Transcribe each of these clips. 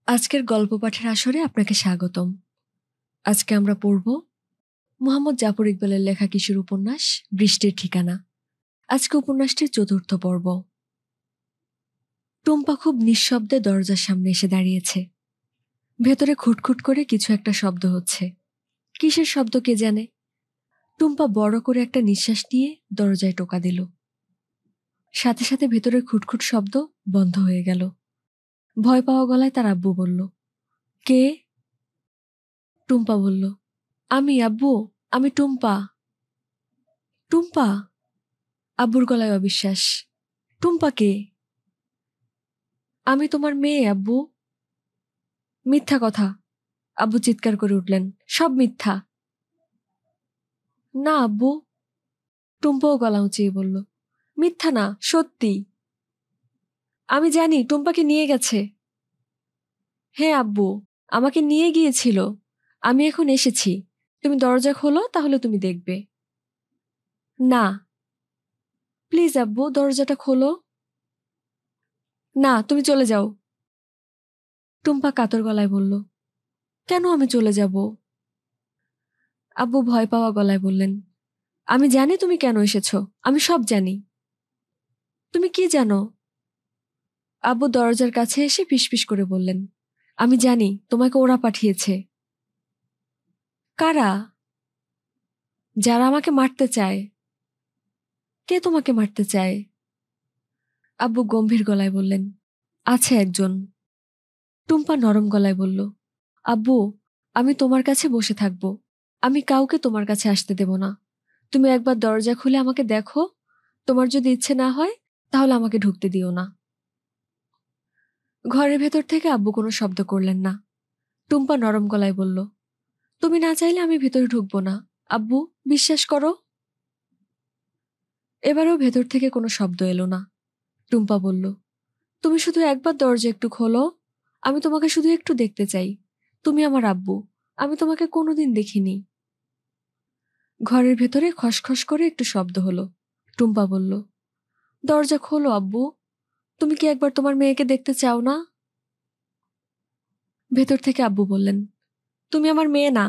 আজকের গল্প পাঠের আসরে আপনাকে স্বাগতম। আজকে আমরা পড়ব মুহাম্মদ জাফর ইকবালের লেখা কিশোর উপন্যাস বৃষ্টির ঠিকানা। আজকে উপন্যাসটির চতুর্থ পর্ব। টুম্পা খুব নিঃশব্দে দরজার সামনে এসে দাঁড়িয়েছে। ভেতরে খুটখুট করে কিছু একটা শব্দ হচ্ছে। কিসের শব্দ কে জানে। টুম্পা বড় করে একটা নিঃশ্বাস নিয়ে দরজায় টোকা দিল। সাথে সাথে ভেতরের খুটখুট শব্দ বন্ধ হয়ে গেল। ভয় পাওয়া গলায় তার আব্বু বলল, কে? টুম্পা বলল, আমি আব্বু, আমি টুম্পা। টুম্পা? আব্বুর গলায় অবিশ্বাস। টুম্পা কে? আমি তোমার মেয়ে আব্বু। মিথ্যা কথা, আব্বু চিৎকার করে উঠলেন, সব মিথ্যা। না আব্বু। টুম্পাও গলা উঁচিয়ে বলল, মিথ্যা না, সত্যি। আমি জানি টুম্পাকে নিয়ে গেছে। হ্যাঁ আব্বু, আমাকে নিয়ে গিয়েছিল। আমি এখন এসেছি, তুমি দরজা খোলো, তাহলে তুমি দেখবে। না প্লিজ আব্বু, দরজাটা খোলো। না, তুমি চলে যাও। টুম্পা কাতর গলায় বলল, কেন আমি চলে যাব? আব্বু ভয় পাওয়া গলায় বললেন, আমি জানি তুমি কেন এসেছো, আমি সব জানি। তুমি কি জানো? আব্বু দরজার কাছে এসে ফিসফিস করে বললেন, আমি জানি তোমাকে ওরা পাঠিয়েছে। কারা? যারা আমাকে মারতে চায়। কে তোমাকে মারতে চায়? আব্বু গম্ভীর গলায় বললেন, আছে একজন। টুম্পা নরম গলায় বলল, আব্বু, আমি তোমার কাছে বসে থাকবো, আমি কাউকে তোমার কাছে আসতে দেব না। তুমি একবার দরজা খুলে আমাকে দেখো, তোমার যদি ইচ্ছে না হয় তাহলে আমাকে ঢুকতে দিও না। ঘরের ভেতর থেকে আব্বু কোনো শব্দ করলেন না। টুম্পা নরম গলায় বলল, তুমি না চাইলে আমি ভেতরে ঢুকবো না আব্বু, বিশ্বাস করো। এবারেও ভেতর থেকে কোনো শব্দ এলো না। টুম্পা বলল, তুমি শুধু একবার দরজা একটু খোলো, আমি তোমাকে শুধু একটু দেখতে চাই। তুমি আমার আব্বু, আমি তোমাকে কোনোদিন দেখিনি। ঘরের ভেতরে খসখস করে একটু শব্দ হলো। টুম্পা বলল, দরজা খোলো আব্বু, তুমি কি একবার তোমার মেয়েকে দেখতে চাও না? ভেতর থেকে আব্বু বললেন, তুমি আমার মেয়ে না।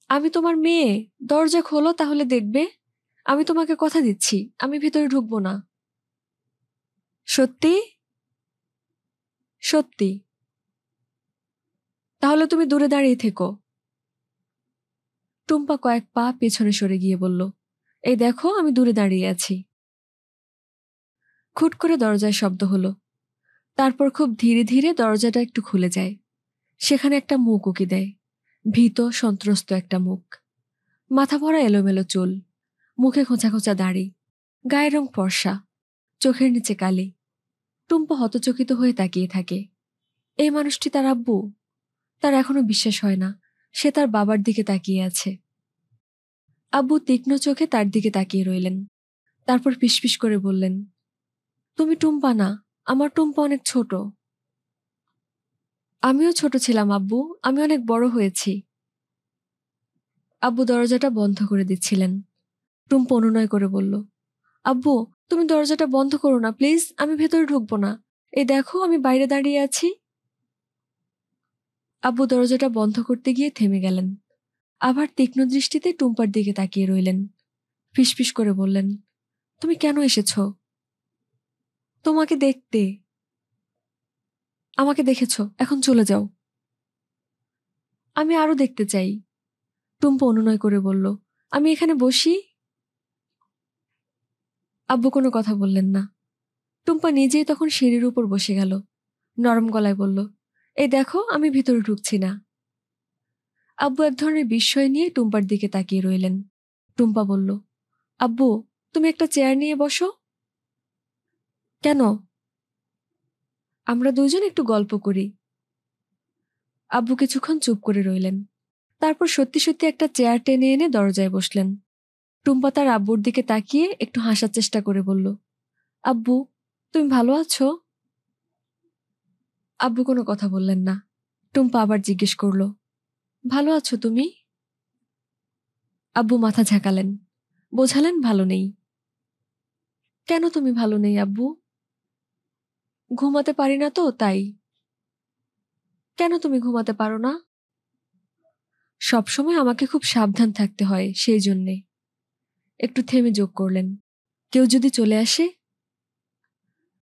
আমি তোমার মেয়ে, দরজা খোলো, তাহলে দেখবে। আমি তোমাকে কথা দিচ্ছি, আমি ভেতরে ঢুকবো না। সত্যি? সত্যি। তাহলে তুমি দূরে দাঁড়িয়ে থেকো। টুম্পা কয়েক পা পেছনে সরে গিয়ে বলল, এই দেখো আমি দূরে দাঁড়িয়ে আছি। খুট করে দরজায় শব্দ হলো। তারপর খুব ধীরে ধীরে দরজাটা একটু খুলে যায়। সেখানে একটা মুখ উকি দেয়, ভীত সন্ত্রস্ত একটা মুখ। মাথা ভরা এলোমেলো চুল, মুখে খোঁচা খোঁচা দাড়ি, গায়ের রং ফর্সা, চোখের নিচে কালি। টুম্পা হতচকিত হয়ে তাকিয়ে থাকে। এই মানুষটি তার আব্বু? তার এখনো বিশ্বাস হয় না সে তার বাবার দিকে তাকিয়ে আছে। আব্বু তীক্ষ্ণ চোখে তার দিকে তাকিয়ে রইলেন। তারপর ফিসফিস করে বললেন, তুমি টুম্পা না, আমার টুম্পা অনেক ছোট। আমিও ছোট ছিলাম আব্বু, আমি অনেক বড় হয়েছি। আব্বু দরজাটা বন্ধ করে দিচ্ছিলেন। টুম্পা অনুনয় করে বলল, আব্বু, তুমি দরজাটা বন্ধ করো না প্লিজ, আমি ভেতরে ঢুকবো না। এই দেখো আমি বাইরে দাঁড়িয়ে আছি। আব্বু দরজাটা বন্ধ করতে গিয়ে থেমে গেলেন। আবার তীক্ষ্ণ দৃষ্টিতে টুম্পার দিকে তাকিয়ে রইলেন। ফিসফিস করে বললেন, তুমি কেন এসেছো? তোমাকে দেখতে। আমাকে দেখেছো, এখন চলে যাও। আমি আরো দেখতে চাই। টুম্পা অনুনয় করে বলল, আমি এখানে বসি। আব্বু কোনো কথা বললেন না। টুম্পা নিজেই তখন সিঁড়ির উপর বসে গেল। নরম গলায় বলল, এই দেখো আমি ভিতরে ঢুকছি না। আব্বু এক ধরনের বিস্ময় নিয়ে টুম্পার দিকে তাকিয়ে রইলেন। টুম্পা বলল, আব্বু, তুমি একটা চেয়ার নিয়ে বসো। কেন? আমরা দুজন একটু গল্প করি। আব্বু কিছুক্ষণ চুপ করে রইলেন। তারপর সত্যি সত্যি একটা চেয়ার টেনে এনে দরজায় বসলেন। টুম্পা তার আব্বুর দিকে তাকিয়ে একটু হাসার চেষ্টা করে বলল, আব্বু, তুমি ভালো আছো? আব্বু কোনো কথা বললেন না। টুম্পা আবার জিজ্ঞেস করল, ভালো আছো তুমি? আব্বু মাথা ঝাঁকালেন, বোঝালেন ভালো নেই। কেন তুমি ভালো নেই আব্বু? ঘুমাতে পারি না তো তাই। কেন তুমি ঘুমাতে পারো না? সবসময় আমাকে খুব সাবধান থাকতে হয়, সেই জন্যে। একটু থেমে যোগ করলেন, কেউ যদি চলে আসে?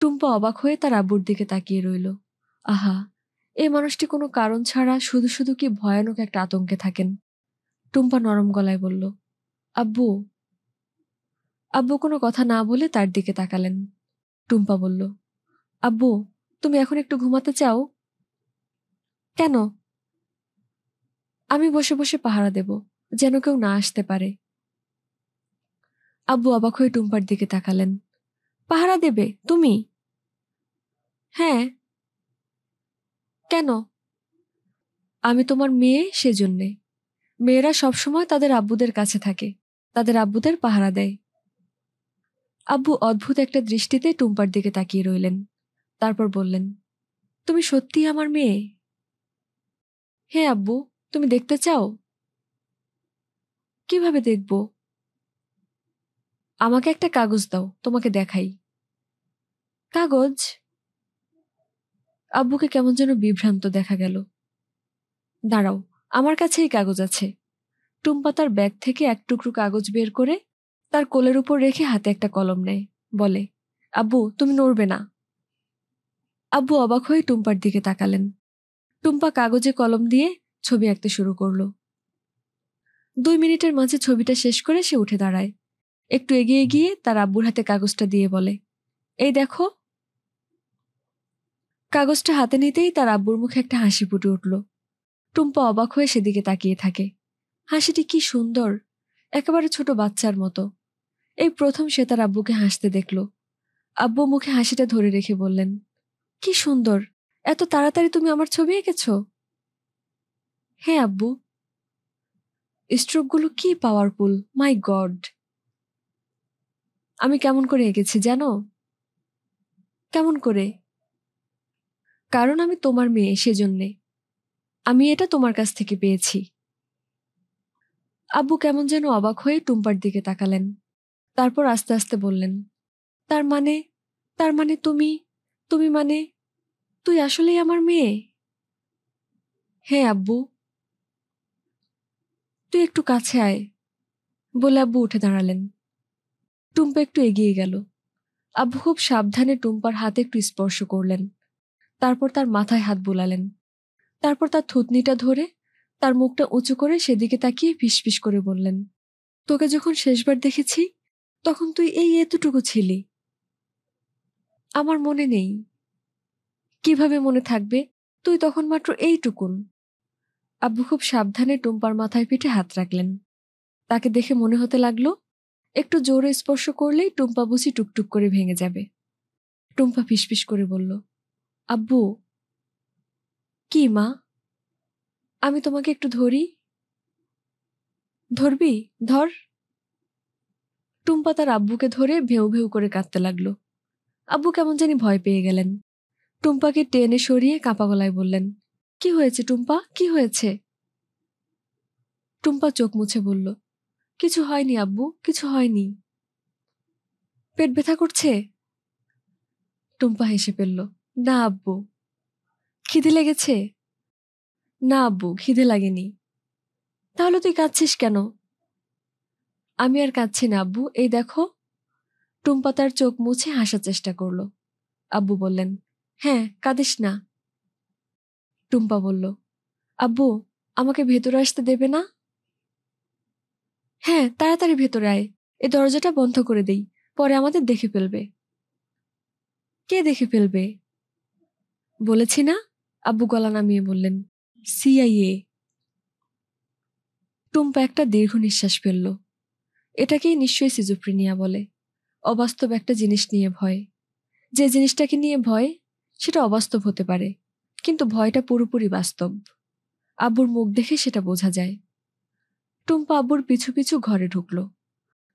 টুম্পা অবাক হয়ে তার আব্বুর দিকে তাকিয়ে রইল। আহা, এই মানুষটি কোনো কারণ ছাড়া শুধু শুধু কি ভয়ানক একটা আতঙ্কে থাকেন। টুম্পা নরম গলায় বলল, আব্বু। আব্বু কোনো কথা না বলে তার দিকে তাকালেন। টুম্পা বলল, আব্বু, তুমি এখন একটু ঘুমাতে চাও? কেন? আমি বসে বসে পাহারা দেব, যেন কেউ না আসতে পারে। আব্বু অবাক হয়ে টুম্পার দিকে তাকালেন। পাহারা দেবে তুমি? হ্যাঁ। কেন? আমি তোমার মেয়ে, সেজন্যে। মেয়েরা সবসময় তাদের আব্বুদের কাছে থাকে, তাদের আব্বুদের পাহারা দেয়। আব্বু অদ্ভুত একটা দৃষ্টিতে টুম্পার দিকে তাকিয়ে রইলেন। তারপর বললেন, তুমি সত্যিই আমার মেয়ে? হ্যাঁ আব্বু, তুমি দেখতে চাও? কিভাবে দেখব? আমাকে একটা কাগজ দাও, তোমাকে দেখাই। কাগজ? আব্বুকে কেমন যেন বিভ্রান্ত দেখা গেল। দাঁড়াও, আমার কাছে এই কাগজ আছে। টুম্পা তার ব্যাগ থেকে এক টুকরো কাগজ বের করে তার কোলের উপর রেখে হাতে একটা কলম নেয়, বলে, আব্বু তুমি নড়বে না। আব্বু অবাক হয়ে টুম্পার দিকে তাকালেন। টুম্পা কাগজে কলম দিয়ে ছবি আঁকতে শুরু করলো। 2 মিনিটের মাঝে ছবিটা শেষ করে সে উঠে দাঁড়ায়। একটু এগিয়ে গিয়ে তার আব্বুর হাতে কাগজটা দিয়ে বলে, এই দেখো। কাগজটা হাতে নিতেই তার আব্বুর মুখে একটা হাসি ফুটে উঠল। টুম্পা অবাক হয়ে সেদিকে তাকিয়ে থাকে। হাসিটি কি সুন্দর, একেবারে ছোট বাচ্চার মতো। এই প্রথম সে তার আব্বুকে হাসতে দেখল। আব্বু মুখে হাসিটা ধরে রেখে বললেন, কি সুন্দর, এত তাড়াতাড়ি তুমি আমার ছবি এঁকেছ? হ্যাঁ আব্বু। স্ট্রোকগুলো কি পাওয়ারফুল, মাই গড। আমি কেমন করে এঁকেছি জানো? কেমন করে? কারণ আমি তোমার মেয়ে, সেজন্যে। আমি এটা তোমার কাছ থেকে পেয়েছি। আব্বু কেমন যেন অবাক হয়ে টুম্পার দিকে তাকালেন। তারপর আস্তে আস্তে বললেন, তার মানে, তার মানে তুমি, তুমি মানে, তুই আসলেই আমার মেয়ে? হ্যাঁ আব্বু। তুই একটু কাছে আয়, বলে আব্বু উঠে দাঁড়ালেন। টুম্পা একটু এগিয়ে গেল। আব্বু খুব সাবধানে টুম্পার হাতে একটু স্পর্শ করলেন। তারপর তার মাথায় হাত বুলালেন। তারপর তার থুতনিটা ধরে তার মুখটা উঁচু করে সেদিকে তাকিয়ে ফিসফিস করে বললেন, তোকে যখন শেষবার দেখেছি তখন তুই এই এতটুকু ছিলি। আমার মনে নেই। কিভাবে মনে থাকবে, তুই তখন মাত্র এইটুকুন। আব্বু খুব সাবধানে টুম্পার মাথায় পিঠে হাত রাখলেন। তাকে দেখে মনে হতে লাগলো একটু জোরে স্পর্শ করলেই টুম্পা বুঝি টুকটুক করে ভেঙে যাবে। টুম্পা ফিসফিস করে বলল, আব্বু। কি মা? আমি তোমাকে একটু ধরি? ধরবি? ধর। টুম্পা তার আব্বুকে ধরে ভেউ ভেউ করে কাঁদতে লাগলো। আব্বু কেমন জানি ভয় পেয়ে গেলেন। টুম্পাকে টেনে সরিয়ে কাঁপা গলায় বললেন, কি হয়েছে টুম্পা, কি হয়েছে? টুম্পা চোখ মুছে বলল, কিছু হয়নি আব্বু, কিছু হয়নি। পেট ব্যথা করছে? টুম্পা হেসে ফেলল, না আব্বু। খিদে লেগেছে? না আব্বু, খিদে লাগেনি। তাহলে তুই কাঁদছিস কেন? আমি আর কাঁদছি না আব্বু, এই দেখো। টুম্পা তার চোখ মুছে হাসার চেষ্টা করলো। আব্বু বললেন, হ্যাঁ কাঁদিস না। টুম্পা বলল, আব্বু, আমাকে ভেতরে আসতে দেবে না? হ্যাঁ তাড়াতাড়ি ভেতরে আয়, এ দরজাটা বন্ধ করে দেই, পরে আমাদের দেখে ফেলবে। কে দেখে ফেলবে? বলেছি না, আব্বু গলা নামিয়ে বললেন, সিআইএ। টুম্পা একটা দীর্ঘ নিঃশ্বাস ফেলল। এটাকেই নিশ্চয়ই সিজোফ্রেনিয়া বলে, অবাস্তব একটা জিনিস নিয়ে ভয়। যে জিনিসটাকে নিয়ে ভয় সেটা অবাস্তব হতে পারে, কিন্তু ভয়টা পুরোপুরি বাস্তব। আব্বুর মুখ দেখে সেটা বোঝা যায়। টুম্পা আব্বুর পিছু পিছু ঘরে ঢুকল।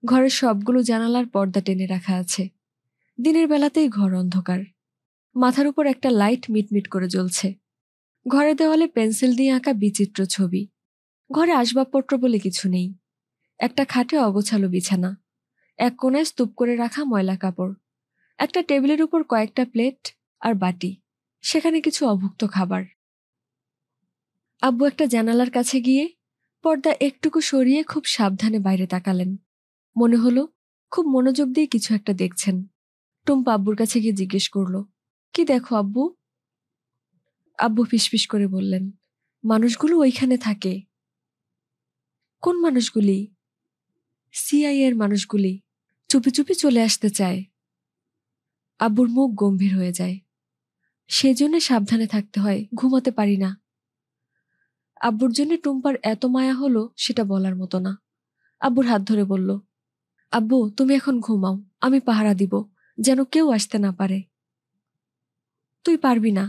ঘরের সবগুলো জানালার পর্দা টেনে রাখা আছে। দিনের বেলাতেই ঘর অন্ধকার। মাথার উপর একটা লাইট মিটমিট করে জ্বলছে। ঘরের দেওয়ালে পেন্সিল দিয়ে আঁকা বিচিত্র ছবি। ঘরে আসবাবপত্র বলে কিছু নেই। একটা খাটে অগোছালো বিছানা, এক কোণায় স্তূপ করে রাখা ময়লা কাপড়, একটা টেবিলের উপর কয়েকটা প্লেট আর বাটি, সেখানে কিছু অভুক্ত খাবার। আব্বু একটা জানালার কাছে গিয়ে পর্দা একটুকু সরিয়ে খুব সাবধানে বাইরে তাকালেন। মনে হলো খুব মনোযোগ দিয়ে কিছু একটা দেখছেন। টুম্পা আব্বুর কাছে গিয়ে জিজ্ঞেস করলো, কি দেখো আব্বু? আব্বু ফিসফিস করে বললেন, মানুষগুলো ওইখানে থাকে। কোন মানুষগুলি? সিআইএ এর মানুষগুলি। চুপি চুপি চলে আসতে চায়। আব্বুর মুখ গম্ভীর হয়ে যায়। সেজন্য সাবধানে থাকতে হয়, ঘুমাতে পারি না। আব্বুর জন্য টুম্পার এত মায়া হলো সেটা বলার মতো না। আব্বুর হাত ধরে বলল, আব্বু তুমি এখন ঘুমাও, আমি পাহারা দিব, যেন কেউ আসতে না পারে। তুই পারবি না।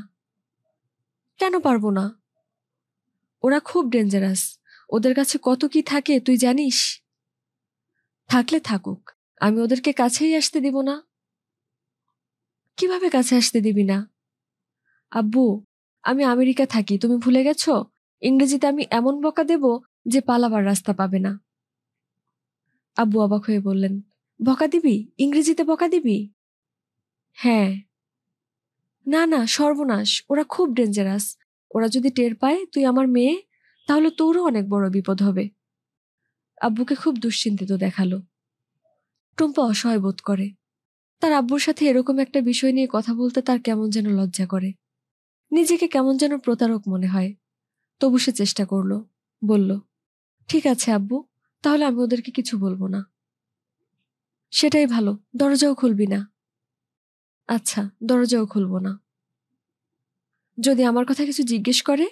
কেন পারবো না? ওরা খুব ডেঞ্জারাস, ওদের কাছে কত কি থাকে তুই জানিস? থাকলে থাকুক, আমি ওদেরকে কাছেই আসতে দিব না। কিভাবে কাছে আসতে দিবি না? আব্বু আমি আমেরিকা থাকি, তুমি ভুলে গেছো? ইংরেজিতে আমি এমন বকা দেব যে পালাবার রাস্তা পাবে না। আব্বু অবাক হয়ে বললেন, বকা দিবি? ইংরেজিতে বকা দিবি? হ্যাঁ। না না, সর্বনাশ, ওরা খুব ডেঞ্জারাস। ওরা যদি টের পায় তুই আমার মেয়ে, তাহলে তোরও অনেক বড় বিপদ হবে। আব্বুকে খুব দুশ্চিন্তিত দেখালো। টুম্পা অসহায় বোধ করে। তার আব্বুর সাথে এরকম একটা বিষয় নিয়ে কথা বলতে তার কেমন যেন লজ্জা করে, নিজেকে কেমন যেন প্রতারক মনে হয়। তবু সে চেষ্টা করলো, বলল, ঠিক আছে আব্বু, তাহলে আমি ওদেরকে কিছু বলবো না। সেটাই ভালো, দরজাও খুলবি না। আচ্ছা, দরজাও খুলবো না। যদি আমার কথা কিছু জিজ্ঞেস করে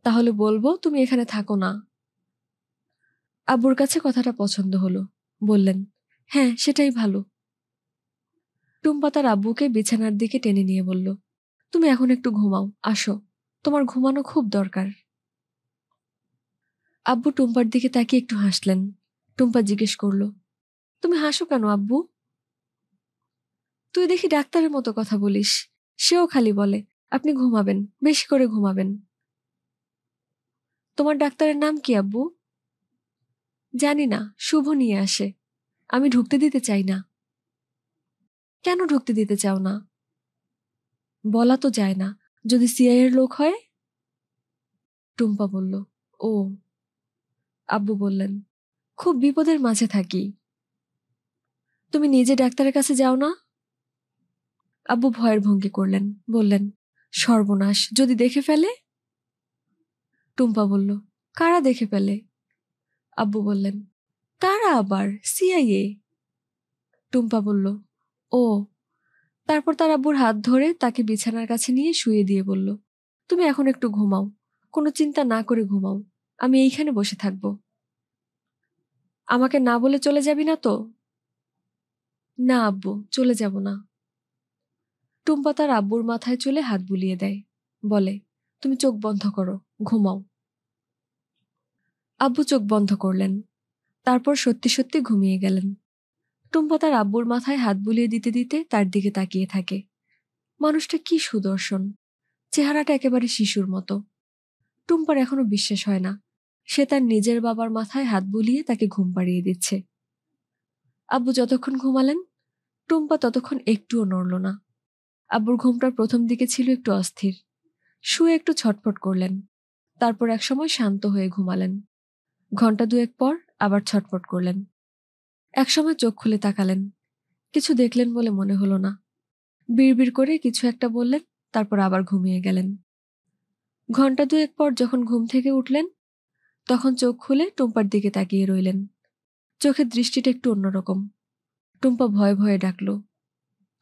তাহলে বলবো তুমি এখানে থাকো না। আব্বুর কাছে কথাটা পছন্দ হলো, বললেন, হ্যাঁ সেটাই ভালো। টুম্পা তার আব্বুকে বিছানার দিকে টেনে নিয়ে বলল, তুমি এখন একটু ঘুমাও, আসো, তোমার ঘুমানো খুব দরকার। আব্বু টুম্পার দিকে তাকিয়ে একটু হাসলেন। টুম্পা জিজ্ঞেস করলো, তুমি হাসো কেন আব্বু? তুই দেখি ডাক্তারের মতো কথা বলিস। সেও খালি বলে আপনি ঘুমাবেন, বেশি করে ঘুমাবেন। তোমার ডাক্তারের নাম কি আব্বু? জানি না, শুভ নিয়ে আসে। আমি ঢুকতে দিতে চাই না। কেন ঢুকতে দিতে চাও না? বলা তো যায় না, যদি সিআই এর লোক হয়। টুম্পা বলল, ও। আব্বু বললেন, খুব বিপদের মাঝে থাকি। তুমি নিজে ডাক্তারের কাছে যাও না? আব্বু ভয়ের ভঙ্গি করলেন, বললেন, সর্বনাশ, যদি দেখে ফেলে? টুম্পা বলল, কারা দেখে ফেলে? আব্বু বললেন, কারা আবার? সিআইএ। টুম্পা বলল, ও। তারপর তার আব্বুর হাত ধরে তাকে বিছানার কাছে নিয়ে শুয়ে দিয়ে বলল, তুমি এখন একটু ঘুমাও, কোনো চিন্তা না করে ঘুমাও, আমি এইখানে বসে থাকবো। আমাকে না বলে চলে যাবি না তো? না আব্বু, চলে যাব না। টুম্পা তার আব্বুর মাথায় চলে হাত বুলিয়ে দেয়, বলে, তুমি চোখ বন্ধ করো, ঘুমাও। আব্বু চোখ বন্ধ করলেন, তারপর সত্যি সত্যি ঘুমিয়ে গেলেন। টুম্পা তার আব্বুর মাথায় হাত বুলিয়ে দিতে দিতে তার দিকে তাকিয়ে থাকে। মানুষটা কি সুদর্শন, চেহারাটা একেবারে শিশুর মতো। টুম্পার এখনো বিশ্বাস হয় না সে তার নিজের বাবার মাথায় হাত বুলিয়ে তাকে ঘুম পাড়িয়ে দিচ্ছে। আব্বু যতক্ষণ ঘুমালেন টুম্পা ততক্ষণ একটুও নড়ল না। আব্বুর ঘুমটার প্রথম দিকে ছিল একটু অস্থির, শুয়ে একটু ছটফট করলেন, তারপর একসময় শান্ত হয়ে ঘুমালেন। ঘন্টা দুয়েক পর আবার ছটফট করলেন। একসময় চোখ খুলে তাকালেন, কিছু দেখলেন বলে মনে হলো না। বিড়বিড় করে কিছু একটা বললেন, তারপর আবার ঘুমিয়ে গেলেন। ঘন্টা দুয়েক পর যখন ঘুম থেকে উঠলেন তখন চোখ খুলে টুম্পার দিকে তাকিয়ে রইলেন। চোখের দৃষ্টিটা একটু অন্যরকম। টুম্পা ভয়ে ভয়ে ডাকল,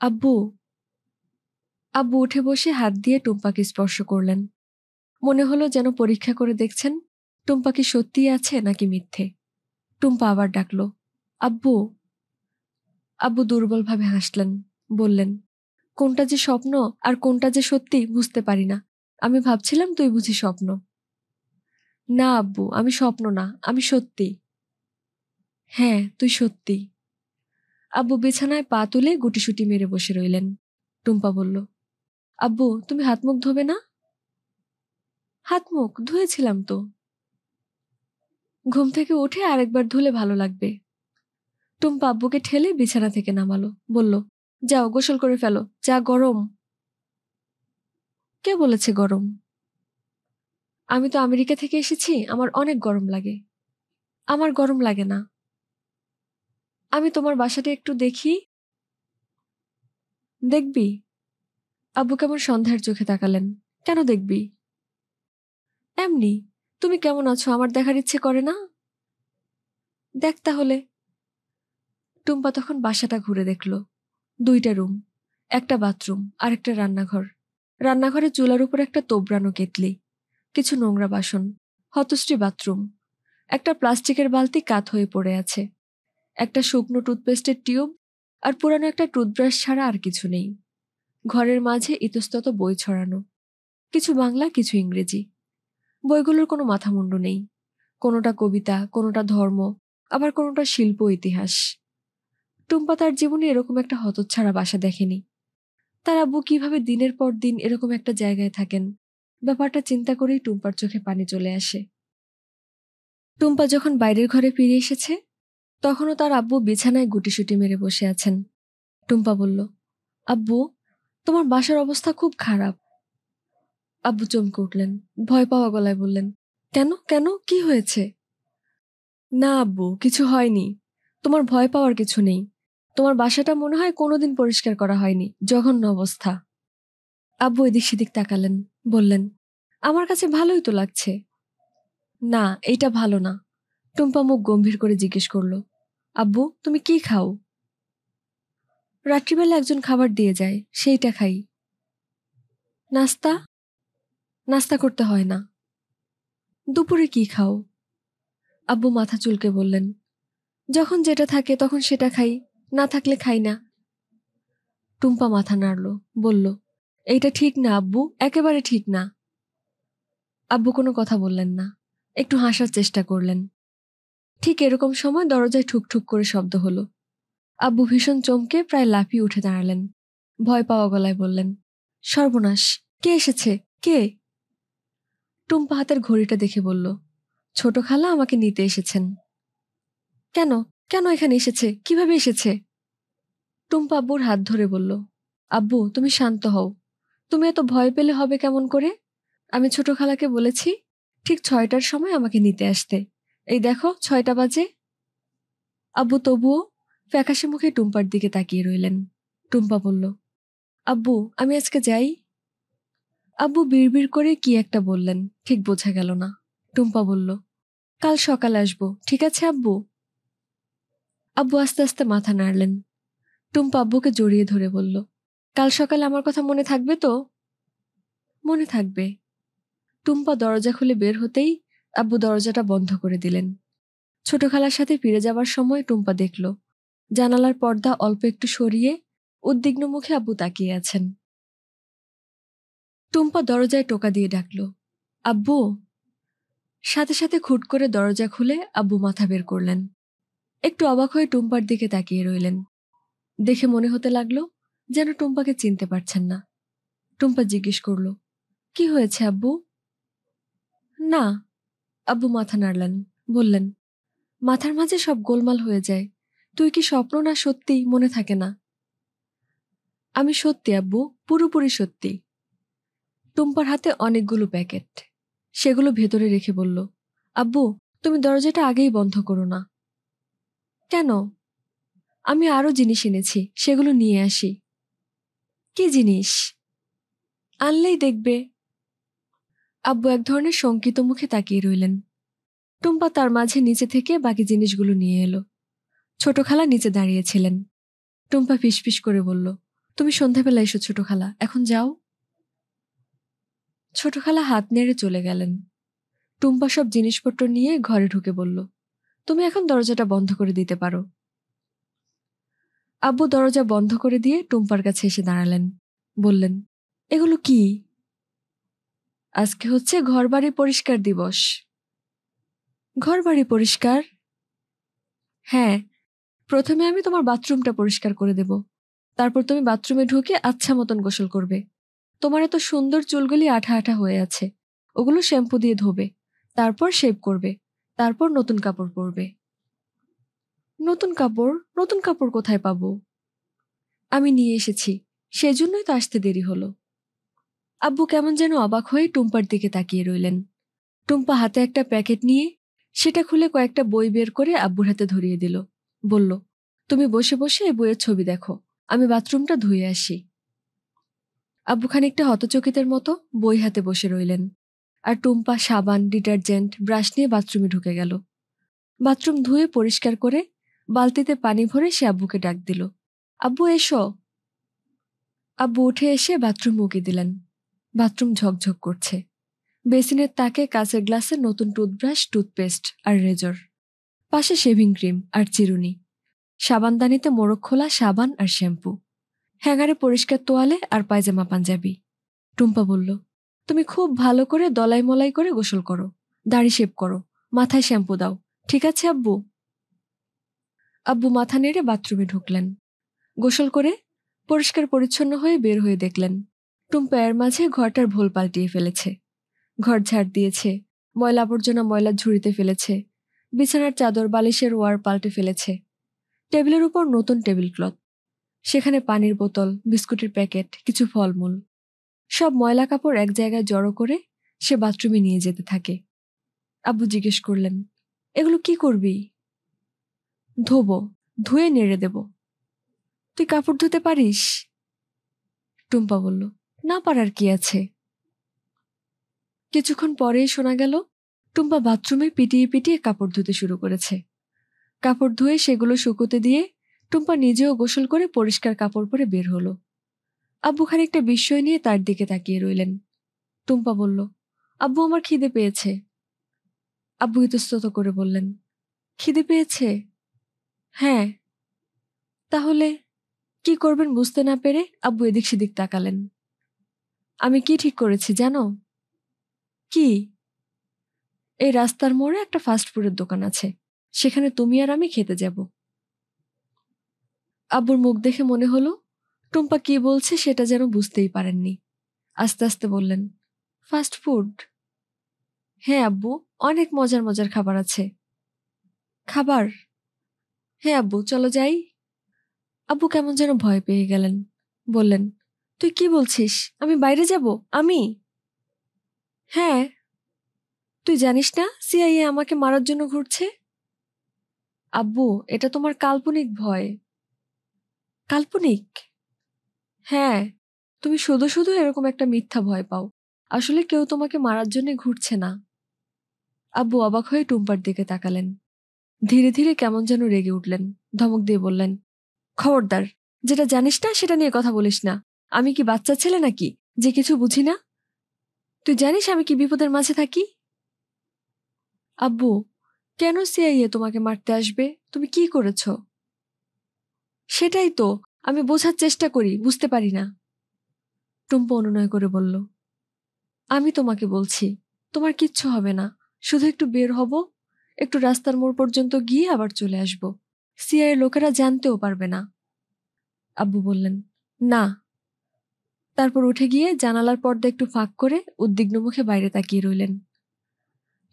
আব্বু। আব্বু উঠে বসে হাত দিয়ে টুম্পাকে স্পর্শ করলেন। মনে হলো যেন পরীক্ষা করে দেখছেন টুম্পা কি সত্যিই আছে নাকি মিথ্যে। টুম্পা আবার ডাকল, আব্বু। আব্বু দুর্বলভাবে হাসলেন, বললেন, কোনটা যে স্বপ্ন আর কোনটা যে সত্যি বুঝতে পারি না। আমি ভাবছিলাম তুই বুঝি স্বপ্ন। না আব্বু, আমি স্বপ্ন না, আমি সত্যি। হ্যাঁ তুই সত্যি। আব্বু বিছানায় পা তুলে গুটিসুটি মেরে বসে রইলেন। টুম্পা বলল, আব্বু তুমি হাত মুখ ধোবে না? হাত মুখ ধুয়েছিলাম তো। ঘুম থেকে উঠে আরেকবার ধুলে ভালো লাগবে। টুম্পা আব্বুকে ঠেলে বিছানা থেকে নামালো, বলল, যাও গোসল করে ফেলো, যা গরম। কে বলেছে গরম? আমি তো আমেরিকা থেকে এসেছি, আমার অনেক গরম লাগে। আমার গরম লাগে না। আমি তোমার বাসাটা একটু দেখি। দেখবি? আব্বু কেমন সন্দেহের চোখে তাকালেন। কেন দেখবি? এমনি। তুমি কেমন আছো আমার দেখার ইচ্ছে করে না? দেখ তাহলে। টুম্পা তখন বাসাটা ঘুরে দেখল। 2টা রুম, একটা বাথরুম আর একটা রান্নাঘর। রান্নাঘরে চুলার উপর একটা তোবড়ানো কেতলি, কিছু নোংরা বাসন, হতশ্রী বাথরুম। একটা প্লাস্টিকের বালতি কাত হয়ে পড়ে আছে, একটা শুকনো টুথপেস্টের টিউব আর পুরানো একটা টুথব্রাশ ছাড়া আর কিছু নেই। ঘরের মাঝে ইতস্তত বই ছড়ানো, কিছু বাংলা কিছু ইংরেজি। বইগুলোর কোনো মাথামুন্ডু নেই, কোনোটা কবিতা, কোনোটা ধর্ম, আবার কোনোটা শিল্প ইতিহাস। টুম্পা তার জীবনে এরকম একটা হতচ্ছাড়া বাসা দেখেনি। তার আব্বু কিভাবে দিনের পর দিন এরকম একটা জায়গায় থাকেন, ব্যাপারটা চিন্তা করেই টুম্পার চোখে পানি চলে আসে। টুম্পা যখন বাইরের ঘরে ফিরে এসেছে, তখনও তার আব্বু বিছানায় গুটিসুটি মেরে বসে আছেন। টুম্পা বলল, আব্বু, তোমার বাসার অবস্থা খুব খারাপ। আব্বু চমকে উঠলেন, ভয় পাওয়া গলায় বললেন, কেন কেন, কি হয়েছে? না আব্বু, কিছু হয়নি। তোমার ভয় পাওয়ার কিছু নেই। তোমার বাসাটা মনে হয় কোনোদিন পরিষ্কার করা হয়নি, জঘন্য অবস্থা। আব্বু এদিক সেদিক তাকালেন, বললেন, আমার কাছে ভালোই তো লাগছে। না, এইটা ভালো না। টুম্পা মুখ গম্ভীর করে জিজ্ঞেস করল, আব্বু তুমি কি খাও? রাত্রিবেলা একজন খাবার দিয়ে যায়, সেইটা খাই। নাস্তা? নাস্তা করতে হয় না। দুপুরে কি খাও? আব্বু মাথা চুলকে বললেন, যখন যেটা থাকে তখন সেটা খাই, না থাকলে খাই না। টুম্পা মাথা নাড়ল, বলল, এইটা ঠিক না আব্বু, একেবারে ঠিক না। আব্বু কোনো কথা বললেন না, একটু হাসার চেষ্টা করলেন। ঠিক এরকম সময় দরজায় ঠুকঠুক করে শব্দ হলো। আব্বু ভীষণ চমকে প্রায় লাফিয়ে উঠে দাঁড়ালেন। ভয় পাওয়া গলায় বললেন, সর্বনাশ, কে এসেছে, কে? টুম্পা হাতের ঘড়িটা দেখে বলল, ছোট খালা আমাকে নিতে এসেছেন। কেন, কেন এখানে এসেছে, কিভাবে এসেছে? টুম্পা আব্বুর হাত ধরে বলল, আব্বু তুমি শান্ত হও। তুমি এত ভয় পেলে হবে কেমন করে? আমি ছোট খালাকে বলেছি ঠিক 6টার সময় আমাকে নিতে আসতে। এই দেখো 6টা বাজে। আব্বু তবুও ফ্যাকাশে মুখে টুম্পার দিকে তাকিয়ে রইলেন। টুম্পা বলল, আব্বু আমি আজকে যাই? আব্বু বিড়বিড় করে কি একটা বললেন, ঠিক বোঝা গেল না। টুম্পা বলল, কাল সকালে আসবো, ঠিক আছে আব্বু? আব্বু আস্তে আস্তে মাথা নাড়লেন। টুম্পা আব্বুকে জড়িয়ে ধরে বলল, কাল সকালে আমার কথা মনে থাকবে তো? মনে থাকবে। টুম্পা দরজা খুলে বের হতেই আব্বু দরজাটা বন্ধ করে দিলেন। ছোট খালার সাথে ফিরে যাবার সময় টুম্পা দেখল জানালার পর্দা অল্প একটু সরিয়ে উদ্বিগ্ন মুখে আব্বু তাকিয়ে আছেন। টুম্পা দরজায় টোকা দিয়ে ডাকল, আব্বু। সাথে সাথে খুট করে দরজা খুলে আব্বু মাথা বের করলেন। একটু অবাক হয়ে টুম্পার দিকে তাকিয়ে রইলেন। দেখে মনে হতে লাগলো যেন টুম্পাকে চিনতে পারছেন না। টুম্পা জিজ্ঞেস করল, কি হয়েছে আব্বু? না। আব্বু মাথা নাড়লেন, বললেন, মাথার মাঝে সব গোলমাল হয়ে যায়। তুই কি স্বপ্ন না সত্যি মনে থাকে না? আমি সত্যি আব্বু, পুরোপুরি সত্যি। টুম্পার হাতে অনেকগুলো প্যাকেট, সেগুলো ভেতরে রেখে বলল, আব্বু তুমি দরজাটা আগেই বন্ধ করো না। কেন? আমি আরো জিনিস এনেছি, সেগুলো নিয়ে আসি। কি জিনিস? আনলেই দেখবে। আব্বু এক ধরনের শঙ্কিত মুখে তাকিয়ে রইলেন। টুম্পা তার মাঝে নিচে থেকে বাকি জিনিসগুলো নিয়ে এলো। ছোট খালা নিচে দাঁড়িয়েছিলেন। টুম্পা ফিসফিস করে বলল, তুমি সন্ধ্যাবেলা এসো ছোট খালা, এখন যাও। ছোট খালা হাত নেড়ে চলে গেলেন। টুম্পা সব জিনিসপত্র নিয়ে ঘরে ঢুকে বলল, তুমি এখন দরজাটা বন্ধ করে দিতে পারো। আব্বু দরজা বন্ধ করে দিয়ে টুম্পার কাছে এসে দাঁড়ালেন, বললেন, এগুলো কি? আজকে হচ্ছে ঘরবাড়ি পরিষ্কার দিবস। ঘরবাড়ি পরিষ্কার? হ্যাঁ, প্রথমে আমি তোমার বাথরুমটা পরিষ্কার করে দেব। তারপর তুমি বাথরুমে ঢুকে আচ্ছা মতন গোসল করবে। তোমার এত সুন্দর চুলগুলি আঠা আঠা হয়ে আছে, ওগুলো শ্যাম্পু দিয়ে ধোবে, তারপর শেভ করবে, তারপর নতুন কাপড় পরবে। নতুন কাপড়? নতুন কাপড় কোথায় পাবো? আমি নিয়ে এসেছি, সেজন্যই তো আসতে দেরি হলো। আব্বু কেমন যেন অবাক হয়ে টুম্পার দিকে তাকিয়ে রইলেন। টুম্পা হাতে একটা প্যাকেট নিয়ে সেটা খুলে কয়েকটা বই বের করে আব্বুর হাতে ধরিয়ে দিল। বলল, তুমি বসে বসে এই বইয়ের ছবি দেখো, আমি বাথরুমটা ধুয়ে আসি। আব্বু খানিকটা হতচকিতের মতো বই হাতে বসে রইলেন, আর টুম্পা সাবান, ডিটারজেন্ট, ব্রাশ নিয়ে বাথরুমে ঢুকে গেল। বাথরুম ধুয়ে পরিষ্কার করে বালতিতে পানি ভরে সে আব্বুকে ডাক দিল, আব্বু এসো। আব্বু উঠে এসে বাথরুম উকি দিলেন। বাথরুম ঝকঝক করছে। বেসিনের তাকে কাঁচের গ্লাসে নতুন টুথব্রাশ, টুথপেস্ট আর রেজর, পাশে শেভিং ক্রিম আর চিরুনি, সাবানদানিতে মোড়ক খোলা সাবান আর শ্যাম্পু, হ্যাঙ্গারে পরিষ্কার তোয়ালে আর পায়জামা পাঞ্জাবি। টুম্পা বলল, তুমি খুব ভালো করে দলাই মলাই করে গোসল করো, দাড়ি শেভ করো, মাথায় শ্যাম্পু দাও, ঠিক আছে আব্বু? আব্বু মাথা নেড়ে বাথরুমে ঢুকলেন। গোসল করে পরিষ্কার পরিচ্ছন্ন হয়ে বের হয়ে দেখলেন টুম্পা এর মাঝে ঘরটার ভোল পাল্টিয়ে ফেলেছে। ঘর ঝাড় দিয়েছে, ময়লা আবর্জনা ময়লার ঝুড়িতে ফেলেছে, বিছানার চাদর বালিশের ওয়ার পাল্টে ফেলেছে, টেবিলের উপর নতুন টেবিল ক্লথ, সেখানে পানির বোতল, বিস্কুটের প্যাকেট, কিছু ফলমূল, সব ময়লা কাপড় এক জায়গায় জড়ো করে সে বাথরুমে নিয়ে যেতে থাকে। আব্বু জিজ্ঞেস করলেন, এগুলো কি করবি? ধোবো, ধুয়ে নেড়ে দেব। তুই কাপড় ধুতে পারিস? টুম্পা বলল, না পারার কি আছে। কিছুক্ষণ পরেই শোনা গেল টুম্পা বাথরুমে পিটিয়ে পিটিয়ে কাপড় ধুতে শুরু করেছে। কাপড় ধুয়ে সেগুলো শুকোতে দিয়ে টুম্পা নিজেও গোসল করে পরিষ্কার কাপড় পরে বের হলো। আব্বু খানিকটা বিস্ময় নিয়ে তার দিকে তাকিয়ে রইলেন। টুম্পা বলল, আব্বু আমার খিদে পেয়েছে। আব্বু ইতস্তত করে বললেন, খিদে পেয়েছে? হ্যাঁ। তাহলে কি করবেন বুঝতে না পেরে আব্বু এদিক সেদিক তাকালেন। আমি কি ঠিক করেছি জানো? কি? এই রাস্তার মোড়ে একটা ফাস্টফুডের দোকান আছে, সেখানে তুমি আর আমি খেতে যাব। আব্বুর মুখ দেখে মনে হলো টুম্পা কি বলছে সেটা যেন বুঝতেই পারেননি। আস্তে আস্তে বললেন, ফাস্টফুড? হ্যাঁ আব্বু, অনেক মজার মজার খাবার আছে। খাবার? হ্যাঁ আব্বু, চলো যাই। আব্বু কেমন যেন ভয় পেয়ে গেলেন। বললেন, তুই কি বলছিস? আমি বাইরে যাব? আমি? হ্যাঁ। তুই জানিস না সিআইএ আমাকে মারার জন্য ঘুরছে? আব্বু, এটা তোমার কাল্পনিক ভয়। কাল্পনিক? হ্যাঁ, তুমি শুধু শুধু এরকম একটা মিথ্যা ভয় পাও। আসলে কেউ তোমাকে মারার জন্য ঘুরছে না। আব্বু অবাক হয়ে টুম্পার দিকে তাকালেন। ধীরে ধীরে কেমন যেন রেগে উঠলেন। ধমক দিয়ে বললেন, খবরদার, যেটা জানিস না সেটা নিয়ে কথা বলিস না। আমি কি বাচ্চা ছেলে নাকি যে কিছু বুঝি না? তুই জানিস আমি কি বিপদের মাঝে থাকি? আব্বু, কেন সিআইএ তোমাকে মারতে আসবে? তুমি কি করেছ? সেটাই তো আমি বোঝার চেষ্টা করি, বুঝতে পারি না। টুম্পা অনুনয় করে বলল, আমি তোমাকে বলছি তোমার কিচ্ছু হবে না, শুধু একটু বের হব, একটু রাস্তার মোড় পর্যন্ত গিয়ে আবার চলে আসব, সিআইএ লোকেরা জানতেও পারবে না। আব্বু বললেন, না। তারপর উঠে গিয়ে জানালার পর্দা একটু ফাঁক করে উদ্বিগ্ন মুখে বাইরে তাকিয়ে রইলেন।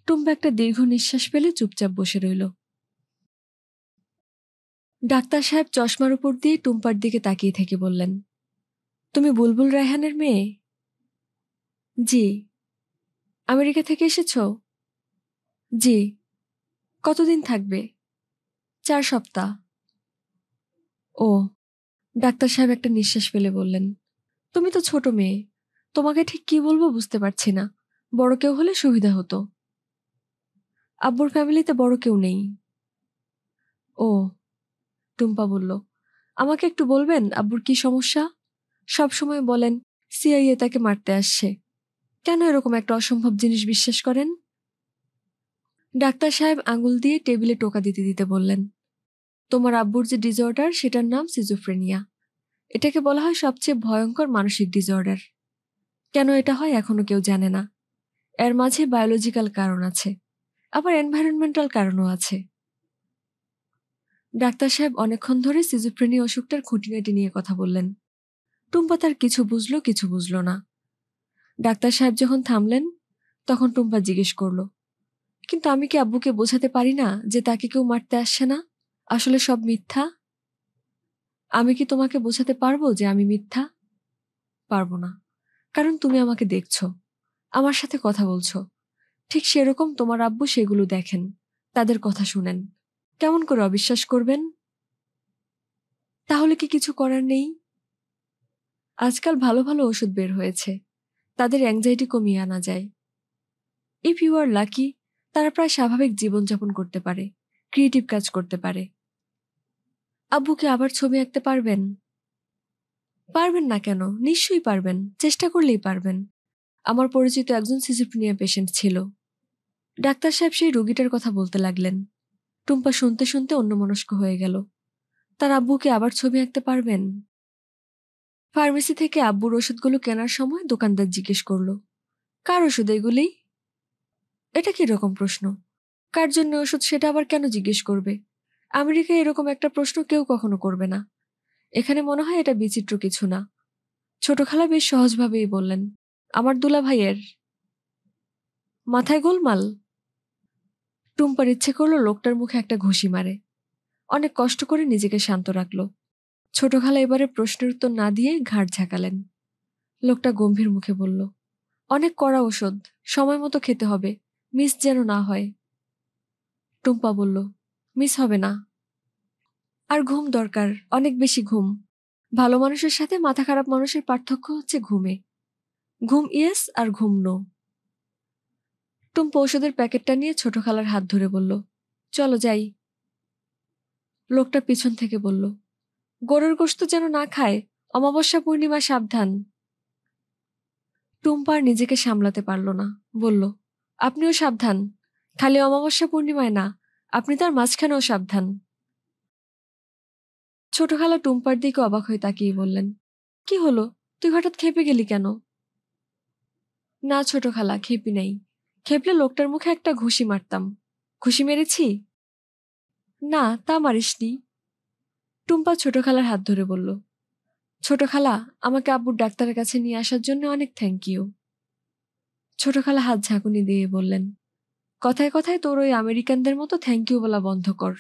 টুম্পা একটা দীর্ঘ নিঃশ্বাস ফেলে চুপচাপ বসে রইল। ডাক্তার সাহেব চশমার উপর দিয়ে টুম্পার দিকে তাকিয়ে থেকে বললেন, তুমি বুলবুল রায়হানের মেয়ে? জি। আমেরিকা থেকে এসেছো? জি। কতদিন থাকবে? 4 সপ্তাহ। ও। ডাক্তার সাহেব একটা নিঃশ্বাস ফেলে বললেন, তুমি তো ছোট মেয়ে, তোমাকে ঠিক কি বলবো বুঝতে পারছি না। বড় কেউ হলে সুবিধা হতো। আব্বুর ফ্যামিলিতে বড় কেউ নেই। ও। টুম্পা বলল, আমাকে একটু বলবেন আব্বুর কি সমস্যা? সব সময় বলেন সিআইএ তাকে মারতে আসছে। কেন এরকম একটা অসম্ভব জিনিস বিশ্বাস করেন? ডাক্তার সাহেব আঙুল দিয়ে টেবিলে টোকা দিতে দিতে বললেন, তোমার আব্বুর যে ডিসঅর্ডার সেটার নাম সিজোফ্রেনিয়া। এটাকে বলা হয় সবচেয়ে ভয়ঙ্কর মানসিক ডিসঅর্ডার। কেন এটা হয় এখনো কেউ জানে না। এর মাঝে বায়োলজিক্যাল কারণ আছে, আবার এনভায়রনমেন্টাল কারণও আছে। ডাক্তার সাহেব অনেকক্ষণ ধরে সিজোফ্রেনিয়া অসুখটার খুঁটিনাটি নিয়ে কথা বললেন। টুম্পা তার কিছু বুঝলো কিছু বুঝলো না। ডাক্তার সাহেব যখন থামলেন তখন টুম্পা জিজ্ঞেস করলো, কিন্তু আমি কি আব্বুকে বোঝাতে পারি না যে তাকে কেউ মারতে আসছে না, আসলে সব মিথ্যা? আমি কি তোমাকে বোঝাতে পারবো যে আমি মিথ্যা? পারবো না, কারণ তুমি আমাকে দেখছো, আমার সাথে কথা বলছো, ঠিক সেরকম তোমার আব্বু সেগুলো দেখেন, তাদের কথা শুনেন। কেমন করে অবিশ্বাস করবেন? তাহলে কি কিছু করার নেই? আজকাল ভালো ভালো ওষুধ বের হয়েছে, তাদের অ্যাংজাইটি কমিয়ে আনা যায়। ইফ ইউ আর লাকি, তারা প্রায় স্বাভাবিক জীবনযাপন করতে পারে, ক্রিয়েটিভ কাজ করতে পারে। আব্বুকে আবার ছবি আঁকতে পারবেন? পারবেন না কেন? নিশ্চয়ই পারবেন, চেষ্টা করলেই পারবেন। আমার পরিচিত একজন সিজোফ্রেনিয়া পেশেন্ট ছিল। ডাক্তার সাহেব সেই রোগীটার কথা বলতে লাগলেন। টুম্পা শুনতে শুনতে অন্যমনস্ক হয়ে গেল। তার আব্বুকে আবার ছবি আঁকতে পারবেন? ফার্মেসি থেকে আব্বুর ওষুধগুলো কেনার সময় দোকানদার জিজ্ঞেস করলো, কার ওষুধ এগুলি? এটা কি রকম প্রশ্ন? কার জন্য ওষুধ সেটা আবার কেন জিজ্ঞেস করবে? আমেরিকায় এরকম একটা প্রশ্ন কেউ কখনো করবে না। এখানে মনে হয় এটা বিচিত্র কিছু না। ছোট খালা বেশ সহজভাবেই বললেন, আমার দুলা ভাইয়ের। মাথায় গোলমাল? টুম্পার ইচ্ছে করলো লোকটার মুখে একটা ঘুষি মারে। অনেক কষ্ট করে নিজেকে শান্ত রাখলো। ছোট খালা এবারে প্রশ্নের উত্তর না দিয়ে ঘাড় ঝাঁকালেন। লোকটা গম্ভীর মুখে বলল, অনেক কড়া ওষুধ, সময় মতো খেতে হবে, মিস যেন না হয়। টুম্পা বলল, মিস হবে না। আর ঘুম দরকার, অনেক বেশি ঘুম। ভালো মানুষের সাথে মাথা খারাপ মানুষের পার্থক্য হচ্ছে ঘুমে। ঘুম ইয়েস আর ঘুম নো। টুম্পা ওষুধের প্যাকেটটা নিয়ে ছোট খালার হাত ধরে বলল, চলো যাই। লোকটা পিছন থেকে বলল, গরুর গোশত যেন না খায়, অমাবস্যা পূর্ণিমা সাবধান। টুম্পা আর নিজেকে সামলাতে পারল না, বলল, আপনিও সাবধান। খালি অমাবস্যা পূর্ণিমায় না, আপনি তার মাঝখানেও সাবধান। ছোট খালা টুম্পার দিকে অবাক হয়ে তাকিয়ে বললেন, কি হলো, তুই হঠাৎ খেপে গেলি কেন? না ছোট খালা, খেপি নাই। খেপলে লোকটার মুখে একটা ঘুষি মারতাম। ঘুষি মেরেছি? না, তা মারিসনি। টুম্পা ছোট খালার হাত ধরে বলল, ছোট খালা, আমাকে আব্বুর ডাক্তারের কাছে নিয়ে আসার জন্য অনেক থ্যাংক ইউ। ছোট খালা হাত ঝাঁকুনি দিয়ে বললেন, কথায় কথায় তোর ওই আমেরিকানদের মতো থ্যাংক ইউ বলা বন্ধ কর।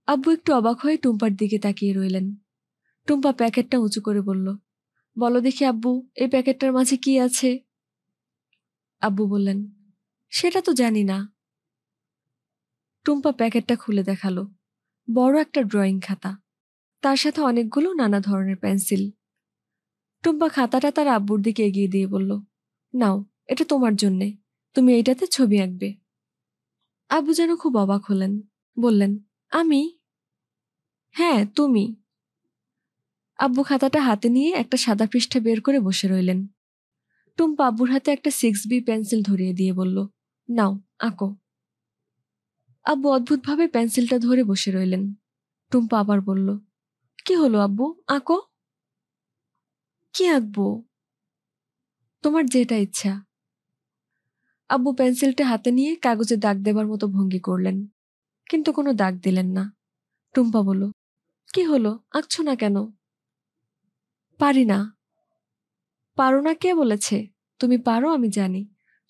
আব্বু একটু অবাক হয়ে টুম্পার দিকে তাকিয়ে রইলেন। টুম্পা প্যাকেটটা উঁচু করে বলল, বলো দেখি আব্বু, এই প্যাকেটটার মাঝে কি আছে? আব্বু বললেন, সেটা তো জানি না। টুম্পা প্যাকেটটা খুলে দেখালো। বড় একটা ড্রয়িং খাতা, তার সাথে অনেকগুলো নানা ধরনের পেন্সিল। টুম্পা খাতাটা তার আব্বুর দিকে এগিয়ে দিয়ে বলল, নাও, এটা তোমার জন্যে, তুমি এইটাতে ছবি আঁকবে। আব্বু যেন খুব অবাক হলেন, বললেন, আমি? হ্যাঁ, তুমি। আব্বু খাতাটা হাতে নিয়ে একটা সাদা পৃষ্ঠা বের করে বসে রইলেন। টুম্পা আব্বুর হাতে একটা 6B পেন্সিল ধরিয়ে দিয়ে বলল, নাও, আঁকো। আব্বু অদ্ভুতভাবে পেন্সিলটা ধরে বসে রইলেন। টুম্পা আবার বলল, কি হলো আব্বু, আঁকো। কি আঁকবো? তোমার যেটা ইচ্ছা। আব্বু পেন্সিলটা হাতে নিয়ে কাগজে দাগ দেবার মতো ভঙ্গি করলেন, কিন্তু কোনো দাগ দিলেন না। টুম্পা বলল, কি হলো, আঁকছো না কেন? পারি না। পারো না কে বলেছে? তুমি পারো, আমি জানি।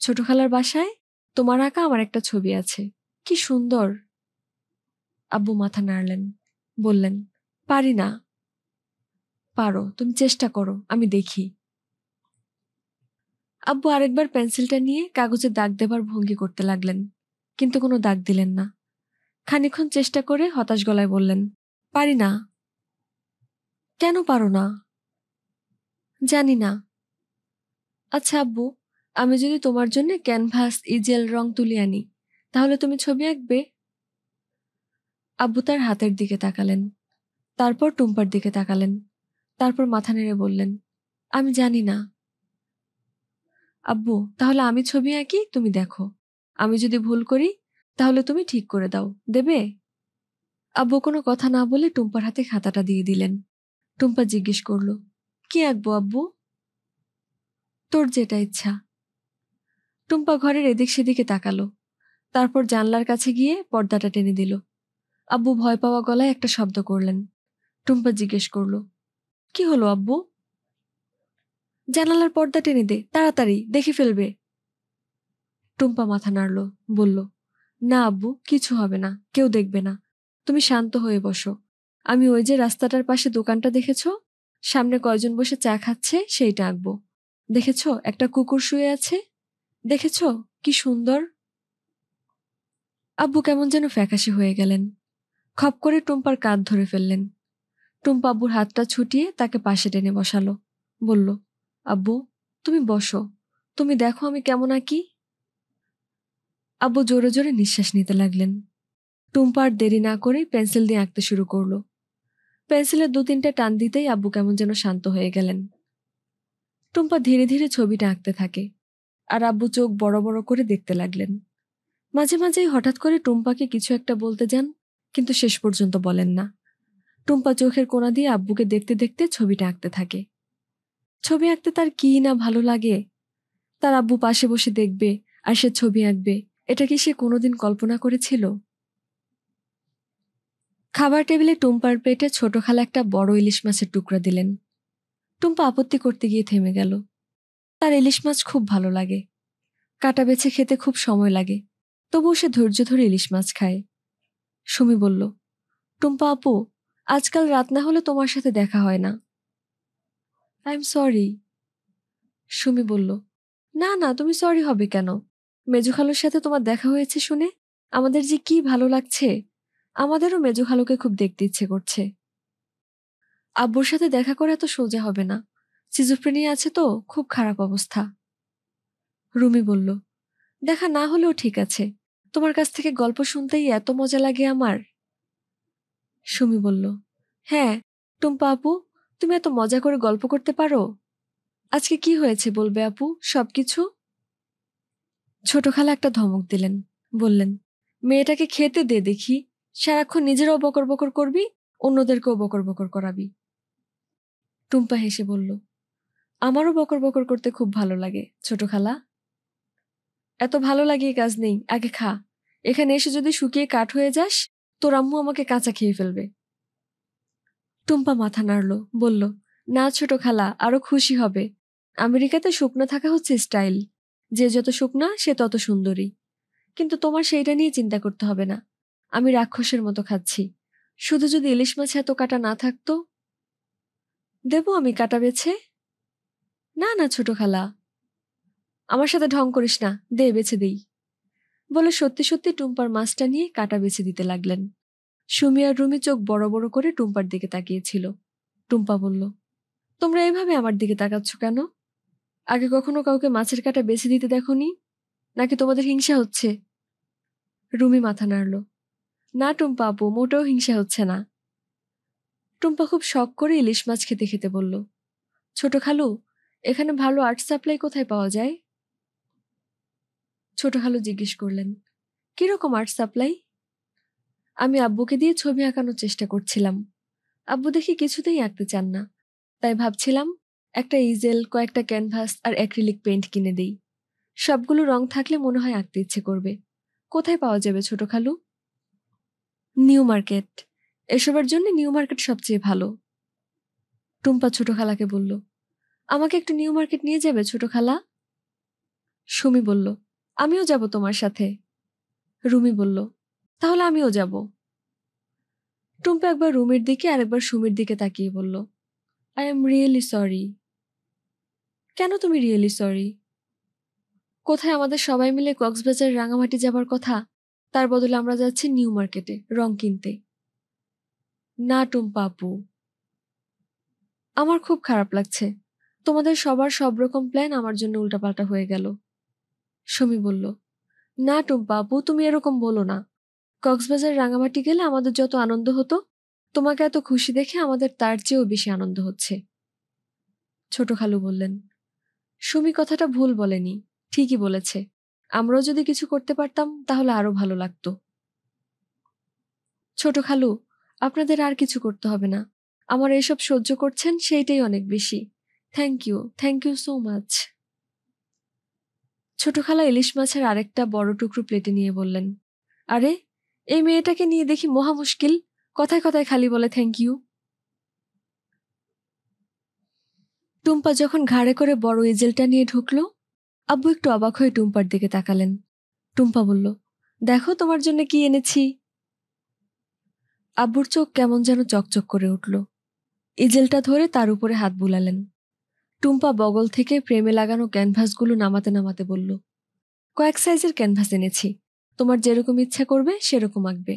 ছোট খালার বাসায় তোমার আঁকা আমার একটা ছবি আছে, কি সুন্দর। আব্বু মাথা নাড়লেন, বললেন, পারি না। পারো, তুমি চেষ্টা করো, আমি দেখি। আব্বু আরেকবার পেন্সিলটা নিয়ে কাগজে দাগ দেবার ভঙ্গি করতে লাগলেন, কিন্তু কোনো দাগ দিলেন না। খানিকক্ষণ চেষ্টা করে হতাশ গলায় বললেন, পারি না। কেন পারো না? জানি না। আচ্ছা আব্বু, আমি যদি তোমার জন্য ক্যানভাস, ইজেল, রং তুলি আনি, তাহলে তুমি ছবি আঁকবে? আব্বু তার হাতের দিকে তাকালেন, তারপর টুম্পার দিকে তাকালেন, তারপর মাথা নেড়ে বললেন, আমি জানি না। আব্বু, তাহলে আমি ছবি আঁকি, তুমি দেখো। আমি যদি ভুল করি, তাহলে তুমি ঠিক করে দাও, দেবে? আব্বু কোনো কথা না বলে টুম্পার হাতে খাতাটা দিয়ে দিলেন। টুম্পা জিজ্ঞেস করল, কি আঁকবো আব্বু? তোর যেটা ইচ্ছা। টুম্পা ঘরের এদিক সেদিকে তাকালো, তারপর জানলার কাছে গিয়ে পর্দাটা টেনে দিল। আব্বু ভয় পাওয়া গলায় একটা শব্দ করলেন। টুম্পা জিজ্ঞেস করল, কি হলো আব্বু? জানালার পর্দা টেনে দে, তাড়াতাড়ি, দেখে ফেলবে। টুম্পা মাথা নাড়ল, বলল, না আব্বু, কিছু হবে না, কেউ দেখবে না। তুমি শান্ত হয়ে বসো। আমি ওই যে রাস্তাটার পাশে দোকানটা দেখেছো, সামনে কয়জন বসে চা খাচ্ছে, সেইটা আঁকবো। দেখেছো একটা কুকুর শুয়ে আছে? দেখেছ কি সুন্দর। আব্বু কেমন যেন ফ্যাকাশে হয়ে গেলেন। খপ করে টুম্পার কাঁধ ধরে ফেললেন। টুম্পা আব্বুর হাতটা ছুটিয়ে তাকে পাশে টেনে বসালো। বলল, আব্বু তুমি বসো, তুমি দেখো আমি কেমন আঁকি। আব্বু জোরে জোরে নিঃশ্বাস নিতে লাগলেন। টুম্পা আর দেরি না করে পেন্সিল দিয়ে আঁকতে শুরু করলো। পেন্সিলের 2-3টা টান দিতেই আব্বু কেমন যেন শান্ত হয়ে গেলেন। টুম্পা ধীরে ধীরে ছবিটা আঁকতে থাকে, আর আব্বু চোখ বড় বড় করে দেখতে লাগলেন। মাঝে মাঝেই হঠাৎ করে টুম্পাকে কিছু একটা বলতে যান, কিন্তু শেষ পর্যন্ত বলেন না। টুম্পা চোখের কোণা দিয়ে আব্বুকে দেখতে দেখতে ছবিটা আঁকতে থাকে। ছবি আঁকতে তার কি না ভালো লাগে। তার আব্বু পাশে বসে দেখবে আর সে ছবি আঁকবে, এটা কি সে কোনোদিন কল্পনা করেছিল? খাবার টেবিলে টুম্পার পেটে ছোট খালা একটা বড় ইলিশ মাছের টুকরা দিলেন। টুম্পা আপত্তি করতে গিয়ে থেমে গেল। তার ইলিশ মাছ খুব ভালো লাগে, কাটা বেছে খেতে খুব সময় লাগে, তবুও সে ধৈর্য ধরে ইলিশ মাছ খায়। সুমি বলল, টুম্পা আপু, আজকাল রাত না হলে তোমার সাথে দেখা হয় না। I am sorry. সুমি বলল, না না, তুমি সরি হবে কেন? মেজু খালুর সাথে তোমার দেখা হয়েছে শুনে আমাদের যে কি ভালো লাগছে। আমাদেরও মেজু খালুকে খুব দেখতে ইচ্ছে করছে। আব্বুর সাথে দেখা করে এত সোজা হবে না, সিজোফ্রেনিয়া আছে তো, খুব খারাপ অবস্থা। রুমি বলল, দেখা না হলেও ঠিক আছে, তোমার কাছ থেকে গল্প শুনতেই এত মজা লাগে আমার। সুমি বলল, হ্যাঁ টুম্পা আপু, তুমি এত মজা করে গল্প করতে পারো। আজকে কি হয়েছে বলবে আপু, সবকিছু। ছোট খালা একটা ধমক দিলেন, বললেন, মেয়েটাকে খেতে দে দেখি, সারাক্ষণ নিজেরও বকর বকর করবি, অন্যদেরকেও বকর বকর করাবি। টুম্পা হেসে বলল, আমারও বকর বকর করতে খুব ভালো লাগে ছোট খালা। এত ভালো লাগিয়ে কাজ নেই, আগে খা। এখানে এসে যদি শুকিয়ে কাঠ হয়ে যাস, তোর আম্মু আমাকে কাঁচা খেয়ে ফেলবে। টুম্পা মাথা নাড়ল, বলল, না ছোট খালা, আরো খুশি হবে। আমেরিকাতে শুকনো থাকা হচ্ছে স্টাইল, যে যত শুকনা সে তত সুন্দরী। কিন্তু তোমার সেইটা নিয়ে চিন্তা করতে হবে না, আমি রাক্ষসের মতো খাচ্ছি। শুধু যদি ইলিশ মাছে এত কাটা না থাকতো। দেবো আমি কাটা বেছে? না না ছোট খালা, আমার সাথে ঢং করিস না, দে বেছে দেই। বলে সত্যি সত্যি টুম্পার মাছটা নিয়ে কাটা বেছে দিতে লাগলেন। সুমি আর রুমি চোখ বড় বড় করে টুম্পার দিকে তাকিয়েছিল। টুম্পা বলল, তোমরা এভাবে আমার দিকে তাকাচ্ছ কেন? আগে কখনো কাউকে মাছের কাটা বেছে দিতে দেখোনি? নাকি তোমাদের হিংসা হচ্ছে? রুমি মাথা নাড়ল, না টুম্পা আপু, মোটেও হিংসা হচ্ছে না। টুম্পা খুব শখ করে ইলিশ মাছ খেতে খেতে বলল, ছোট খালু, এখানে ভালো আর্ট সাপ্লাই কোথায় পাওয়া যায়? ছোট খালু জিজ্ঞেস করলেন, কিরকম আর্ট সাপ্লাই? আমি আব্বুকে দিয়ে ছবি আঁকানোর চেষ্টা করছিলাম। আব্বু দেখি কিছুতেই আঁকতে চান না, তাই ভাবছিলাম একটা ইজেল, কয়েকটা ক্যানভাস আর অ্যাক্রিলিক পেইন্ট কিনে দেই। সবগুলো রং থাকলে মনে হয় আঁকতে ইচ্ছে করবে। কোথায় পাওয়া যাবে ছোট খালু? New market. এসবের জন্য নিউ মার্কেট সবচেয়ে ভালো। টুম্পা ছোট খালাকে বলল, আমাকে একটু নিউ মার্কেট নিয়ে যাবে ছোট খালা? সুমি বলল, আমিও যাব তোমার সাথে। রুমি বলল, তাহলে আমিও যাব। টুম্পা একবার রুমের দিকে আর একবার সুমির দিকে তাকিয়ে বলল, আই এম রিয়েলি সরি। কেন তুমি রিয়েলি সরি? কোথায় আমাদের সবাই মিলে কক্সবাজার রাঙামাটি যাবার কথা, তার বদলে আমরা যাচ্ছি নিউ মার্কেটে রং কিনতে। না টুম্পা আপু, আমার খুব খারাপ লাগছে। তোমাদের সবার সব রকম প্ল্যান আমার জন্য উল্টাপাল্টা হয়ে গেল। সুমি বলল, না টুম্পা আপু, তুমি এরকম বলো না। কক্সবাজার রাঙামাটি গেলে আমাদের যত আনন্দ হতো, তোমাকে এত খুশি দেখে আমাদের তার চেয়েও বেশি আনন্দ হচ্ছে। ছোট খালু বললেন, সুমি কথাটা ভুল বলেনি, ঠিকই বলেছে। আমরাও যদি কিছু করতে পারতাম তাহলে আরো ভালো লাগতো। ছোট খালু, আপনাদের আর কিছু করতে হবে না। আমার এসব সহ্য করছেন সেইটাই অনেক বেশি। Thank you so much. ছোট খালা ইলিশ মাছের আরেকটা বড় টুকরো প্লেটে নিয়ে বললেন, আরে, এই মেয়েটাকে নিয়ে দেখি মহা মুশকিল, কথায় কথায় খালি বলে থ্যাংক ইউ। টুম্পা যখন ঘাড়ে করে বড় ইজেলটা নিয়ে ঢুকলো, আব্বু একটু অবাক হয়ে টুম্পার দিকে তাকালেন। টুম্পা বলল, দেখো তোমার জন্য কি এনেছি। আব্বুর চোখ কেমন যেন চকচক করে উঠল। ইজেলটা ধরে তার উপরে হাত বুলালেন। টুম্পা বগল থেকে ফ্রেমে লাগানো ক্যানভাসগুলো নামাতে নামাতে বলল, কয়েক সাইজের ক্যানভাস এনেছি, তোমার যেরকম ইচ্ছা করবে সেরকম আঁকবে।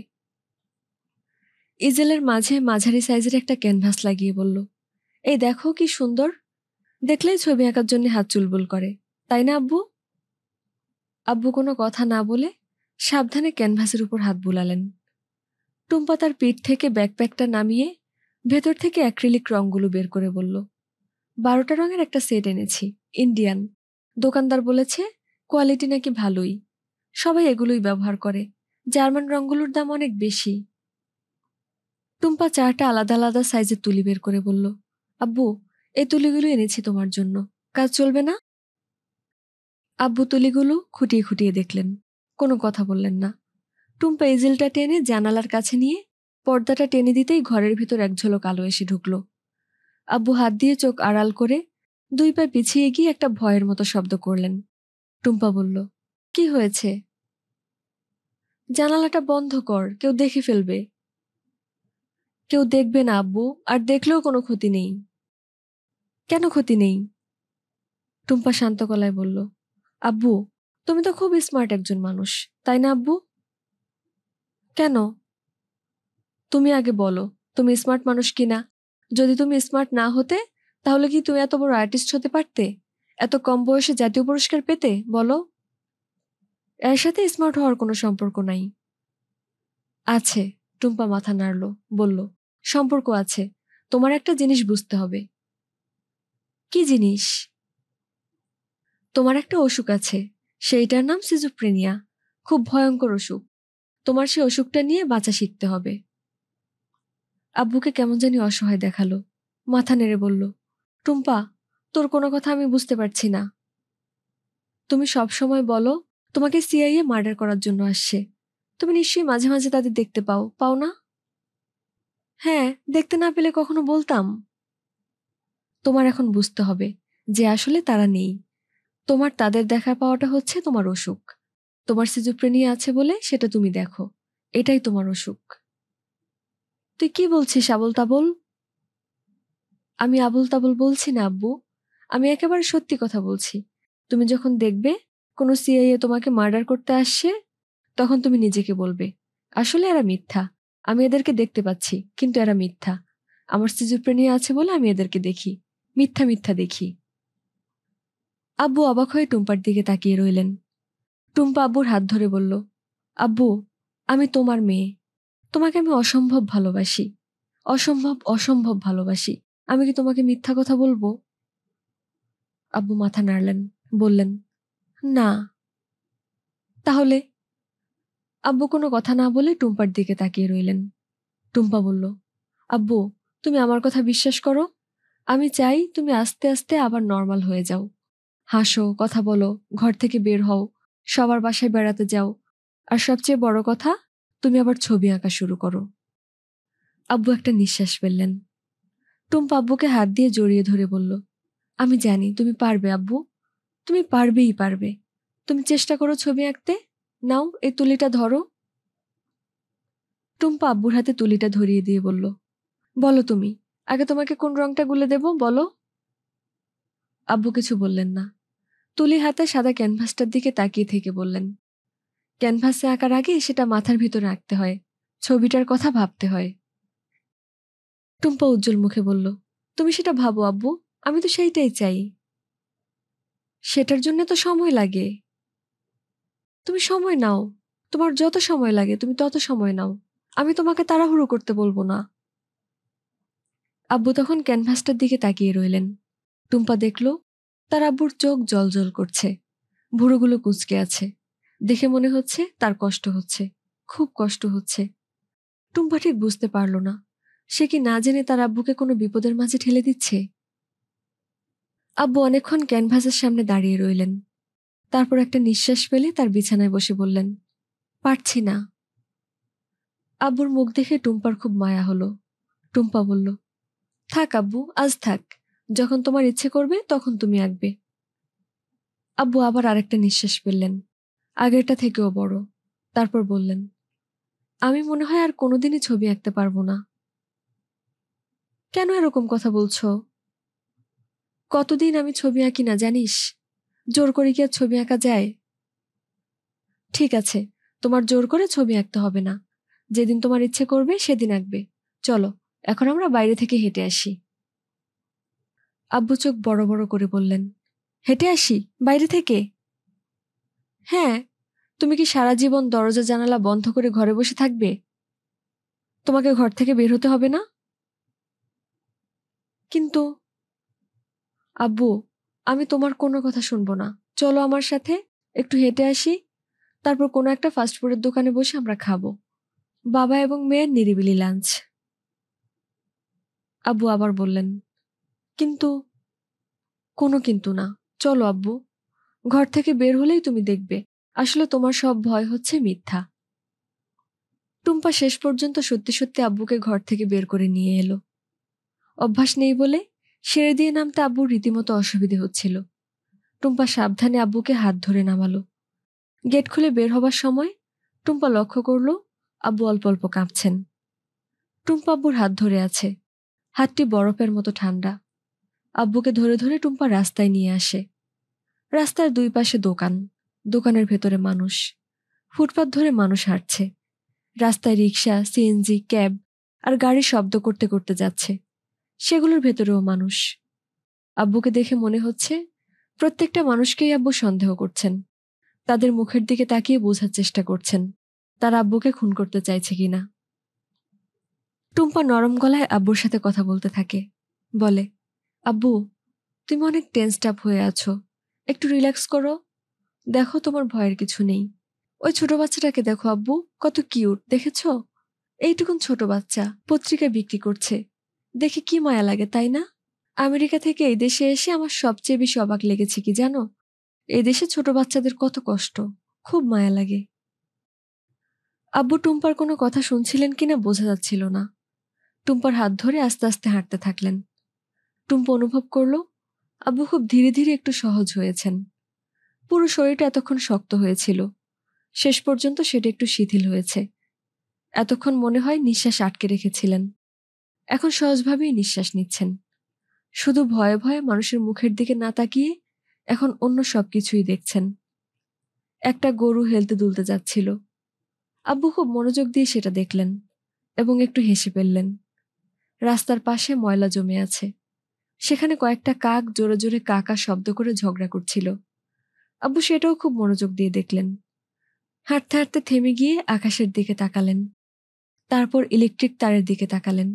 ইজেলের মাঝে মাঝারি সাইজের একটা ক্যানভাস লাগিয়ে বলল, এই দেখো কি সুন্দর, দেখলেই ছবি আঁকার জন্য হাত চুলবুল করে, তাই না আব্বু? আব্বু কোনো কথা না বলে সাবধানে ক্যানভাসের উপর হাত বুলালেন। টুম্পা তার পিঠ থেকে ব্যাকপ্যাকটা নামিয়ে ভেতর থেকে অ্যাক্রিলিক রঙগুলো বের করে বলল, 12টা রঙের একটা সেট এনেছি, ইন্ডিয়ান। দোকানদার বলেছে কোয়ালিটি নাকি ভালোই, সবাই এগুলোই ব্যবহার করে, জার্মান রঙগুলোর দাম অনেক বেশি। টুম্পা 4টা আলাদা আলাদা সাইজের তুলি বের করে বলল, আব্বু, এই তুলিগুলো এনেছি তোমার জন্য, কাজ চলবে না? আব্বু তুলিগুলো খুঁটিয়ে খুঁটিয়ে দেখলেন, কোনো কথা বললেন না। টুম্পা ইজেলটা টেনে জানালার কাছে নিয়ে পর্দাটা টেনে দিতেই ঘরের ভিতর এক ঝলক আলো এসে ঢুকল। আব্বু হাত দিয়ে চোখ আড়াল করে 2 পা পিছিয়ে গিয়ে একটা ভয়ের মতো শব্দ করলেন। টুম্পা বলল, কি হয়েছে? জানালাটা বন্ধ কর, কেউ দেখে ফেলবে। কেউ দেখবে না আব্বু, আর দেখলেও কোনো ক্ষতি নেই। কেন ক্ষতি নেই? টুম্পা শান্ত গলায় বলল, আব্বু, তুমি তো খুব স্মার্ট একজন মানুষ, তাই না আব্বু? কেন? তুমি আগে বলো, তুমি স্মার্ট মানুষ কিনা। যদি তুমি স্মার্ট না হতে, তাহলে কি তুমি এত বড় আর্টিস্ট হতে পারতে, এত কম বয়সে জাতীয় পুরস্কার পেতে? বলো। এর সাথে স্মার্ট হওয়ার কোনো সম্পর্ক নাই। আছে। টুম্পা মাথা নাড়ল, বলল, সম্পর্ক আছে। তোমার একটা জিনিস বুঝতে হবে। কি জিনিস? তোমার একটা অসুখ আছে, সেইটার নাম সিজোফ্রেনিয়া। খুব ভয়ঙ্কর অসুখ। তোমার সেই অসুখটা নিয়ে বাঁচা শিখতে হবে। আব্বুকে কেমন জানি অসহায় দেখালো, মাথা নেড়ে বলল, টুম্পা, তোর কোনো কথা আমি বুঝতে পারছি না। তুমি সব সময় বলো তোমাকে সিআইএ মার্ডার করার জন্য আসছে। তুমি নিশ্চয়ই মাঝে মাঝে তাদের দেখতে পাও, পাও না? হ্যাঁ, দেখতে না পেলে কখনো বলতাম? তোমার এখন বুঝতে হবে যে আসলে তারা নেই। তোমার তাদের দেখা পাওয়াটা হচ্ছে তোমার অসুখ। তোমার সিজোফ্রেনিয়া আছে বলে সেটা তুমি দেখো, এটাই তোমার অসুখ। তুই কি বলছিস আবোল তাবোল? আমি আবোল তাবোল বলছি না আব্বু, আমি একেবারে সত্যি কথা বলছি। তুমি যখন দেখবে কোনো সিআইএ তোমাকে মার্ডার করতে আসছে, তখন তুমি নিজেকে বলবে, আসলে এরা মিথ্যা। আমি এদেরকে দেখতে পাচ্ছি, কিন্তু এরা মিথ্যা। আমার সিজোফ্রেনিয়া আছে বলে আমি এদেরকে দেখি, মিথ্যা মিথ্যা দেখি। আব্বু অবাক হয়ে টুম্পার দিকে তাকিয়ে রইলেন। টুম্পা আব্বুর হাত ধরে বলল, আব্বু, আমি তোমার মেয়ে। তোমাকে আমি অসম্ভব ভালোবাসি, অসম্ভব অসম্ভব ভালোবাসি। আমি কি তোমাকে মিথ্যা কথা বলবো? আব্বু মাথা নাড়লেন, বললেন, না। তাহলে? আব্বু কোনো কথা না বলে টুম্পার দিকে তাকিয়ে রইলেন। টুম্পা বলল, আব্বু, তুমি আমার কথা বিশ্বাস করো। আমি চাই তুমি আস্তে আস্তে আবার নর্মাল হয়ে যাও। হাসো, কথা বলো, ঘর থেকে বের হও, সবার বাসায় বেড়াতে যাও, আর সবচেয়ে বড় কথা, তুমি আবার ছবি আঁকা শুরু করো। আব্বু একটা নিঃশ্বাস ফেললেন। টুম্পা আব্বুকে হাত দিয়ে জড়িয়ে ধরে বলল, আমি জানি তুমি পারবে আব্বু, তুমি পারবেই পারবে। তুমি চেষ্টা করো ছবি আঁকতে। নাও, এই তুলিটা ধরো। টুম্পা আব্বুর হাতে তুলিটা ধরিয়ে দিয়ে বলল, বলো তুমি, আগে তোমাকে কোন রংটা গুলে দেব বলো। আব্বু কিছু বললেন না। তুলি হাতে সাদা ক্যানভাসটার দিকে তাকিয়ে থেকে বললেন, ক্যানভাসে আঁকার আগে সেটা মাথার ভিতরে আঁকতে হয়, ছবিটার কথা ভাবতে হয়। টুম্পা উজ্জ্বল মুখে বলল, তুমি সেটা ভাবো আব্বু, আমি তো সেইটাই চাই। সেটার জন্য তো সময় লাগে। তুমি সময় নাও, তোমার যত সময় লাগে তুমি তত সময় নাও। আমি তোমাকে তাড়াহুড়ো করতে বলবো না। আব্বু তখন ক্যানভাসটার দিকে তাকিয়ে রইলেন। টুম্পা দেখল তার আব্বুর চোখ জ্বলজ্বল করছে, ভুরুগুলো কুঁচকে আছে। দেখে মনে হচ্ছে তার কষ্ট হচ্ছে, খুব কষ্ট হচ্ছে। টুম্পা ঠিক বুঝতে পারল না, সে কি না জেনে তার আব্বুকে কোনো বিপদের মাঝে ঠেলে দিচ্ছে। আব্বু অনেকক্ষণ ক্যানভাসের সামনে দাঁড়িয়ে রইলেন। তারপর একটা নিঃশ্বাস ফেলে তার বিছানায় বসে বললেন, পারছি না। আব্বুর মুখ দেখে টুম্পার খুব মায়া হলো। টুম্পা বলল, থাক আব্বু, আজ থাক, যখন তোমার ইচ্ছে করবে তখন তুমি আঁকবে। আব্বু আবার আরেকটা নিঃশ্বাস ফেললেন, আগেরটা থেকেও বড়। তারপর বললেন, আমি মনে হয় আর কোনোদিনই ছবি আঁকতে পারবো না। কেন এরকম কথা বলছো? কতদিন আমি ছবি আঁকি না জানিস? জোর করে কি আর ছবি আঁকা যায়? ঠিক আছে, তোমার জোর করে ছবি আঁকতে হবে না। যেদিন তোমার ইচ্ছে করবে সেদিন আঁকবে। চলো, এখন আমরা বাইরে থেকে হেঁটে আসি। আব্বু চোখ বড় বড় করে বললেন, হেঁটে আসি? বাইরে থেকে? হ্যাঁ। তুমি কি সারা জীবন দরজা জানালা বন্ধ করে ঘরে বসে থাকবে? তোমাকে ঘর থেকে বের হতে হবে না? কিন্তু আব্বু, আমি তোমার কোনো কথা শুনবো না। চলো আমার সাথে, একটু হেঁটে আসি, তারপর কোনো একটা ফাস্টফুডের দোকানে বসে আমরা খাবো। বাবা এবং মেয়ের নিরিবিলি লাঞ্চ। আব্বু আবার বললেন, কিন্তু। কোনো কিন্তু না। চলো আব্বু, ঘর থেকে বের হলেই তুমি দেখবে আসলে তোমার সব ভয় হচ্ছে মিথ্যা। টুম্পা শেষ পর্যন্ত সত্যি সত্যি আব্বুকে ঘর থেকে বের করে নিয়ে এলো। অভ্যাস নেই বলে সিঁড়ি দিয়ে নামতে আব্বুর রীতিমতো অসুবিধে হচ্ছিল। টুম্পা সাবধানে আব্বুকে হাত ধরে নামালো। গেট খুলে বের হবার সময় টুম্পা লক্ষ্য করল আব্বু অল্প অল্প কাঁপছেন। টুম্পা আব্বুর হাত ধরে আছে, হাতটি বরফের মতো ঠান্ডা। আব্বুকে ধরে ধরে টুম্পা রাস্তায় নিয়ে আসে। রাস্তার দুই পাশে দোকান, দোকানের ভেতরে মানুষ। ফুটপাত ধরে মানুষ হাঁটছে। রাস্তায় রিক্সা, সিএনজি, ক্যাব আর গাড়ি শব্দ করতে করতে যাচ্ছে। সেগুলোর ভেতরেও মানুষ। আব্বুকে দেখে মনে হচ্ছে প্রত্যেকটা মানুষকেই আব্বু সন্দেহ করছেন। তাদের মুখের দিকে তাকিয়ে বোঝার চেষ্টা করছেন তারা আব্বুকে খুন করতে চাইছে কিনা। টুম্পা নরম গলায় আব্বুর সাথে কথা বলতে থাকে। বলে, আব্বু, তুমি অনেক টেন্সড আপ হয়ে আছো, একটু রিল্যাক্স করো। দেখো, তোমার ভয়ের কিছু নেই। ওই ছোট বাচ্চাটাকে দেখো আব্বু, কত কিউট দেখেছো? এইটুকুন ছোট বাচ্চা পত্রিকা বিক্রি করছে, দেখে কি মায়া লাগে, তাই না? আমেরিকা থেকে এই দেশে এসে আমার সবচেয়ে বেশি অবাক লেগেছে কি জানো? এই দেশে ছোট বাচ্চাদের কত কষ্ট, খুব মায়া লাগে। আব্বু টুম্পার কোনো কথা শুনছিলেন কিনা বোঝা যাচ্ছিল না। টুম্পার হাত ধরে আস্তে আস্তে হাঁটতে থাকলেন। টুম্পা অনুভব করলো আব্বু খুব ধীরে ধীরে একটু সহজ হয়েছেন। পুরো শরীরটা এতক্ষণ শক্ত হয়েছিল, শেষ পর্যন্ত সেটা একটু শিথিল হয়েছে। এতক্ষণ মনে হয় নিঃশ্বাস আটকে রেখেছিলেন, এখন সহজভাবেই নিঃশ্বাস নিচ্ছেন। শুধু ভয়ে ভয়ে মানুষের মুখের দিকে না তাকিয়ে এখন অন্য সবকিছুই দেখছেন। একটা গরু হেলতে দুলতে যাচ্ছিল। আব্বু খুব মনোযোগ দিয়ে সেটা দেখলেন এবং একটু হেসে ফেললেন। রাস্তার পাশে ময়লা জমে আছে, সেখানে কয়েকটা কাক জোরে জোরে কাকা শব্দ করে ঝগড়া করছিল। আব্বু সেটাও খুব মনোযোগ দিয়ে দেখলেন। হাঁটতে হাঁটতে থেমে গিয়ে আকাশের দিকে তাকালেন, তারপর ইলেকট্রিক তারের দিকে তাকালেন।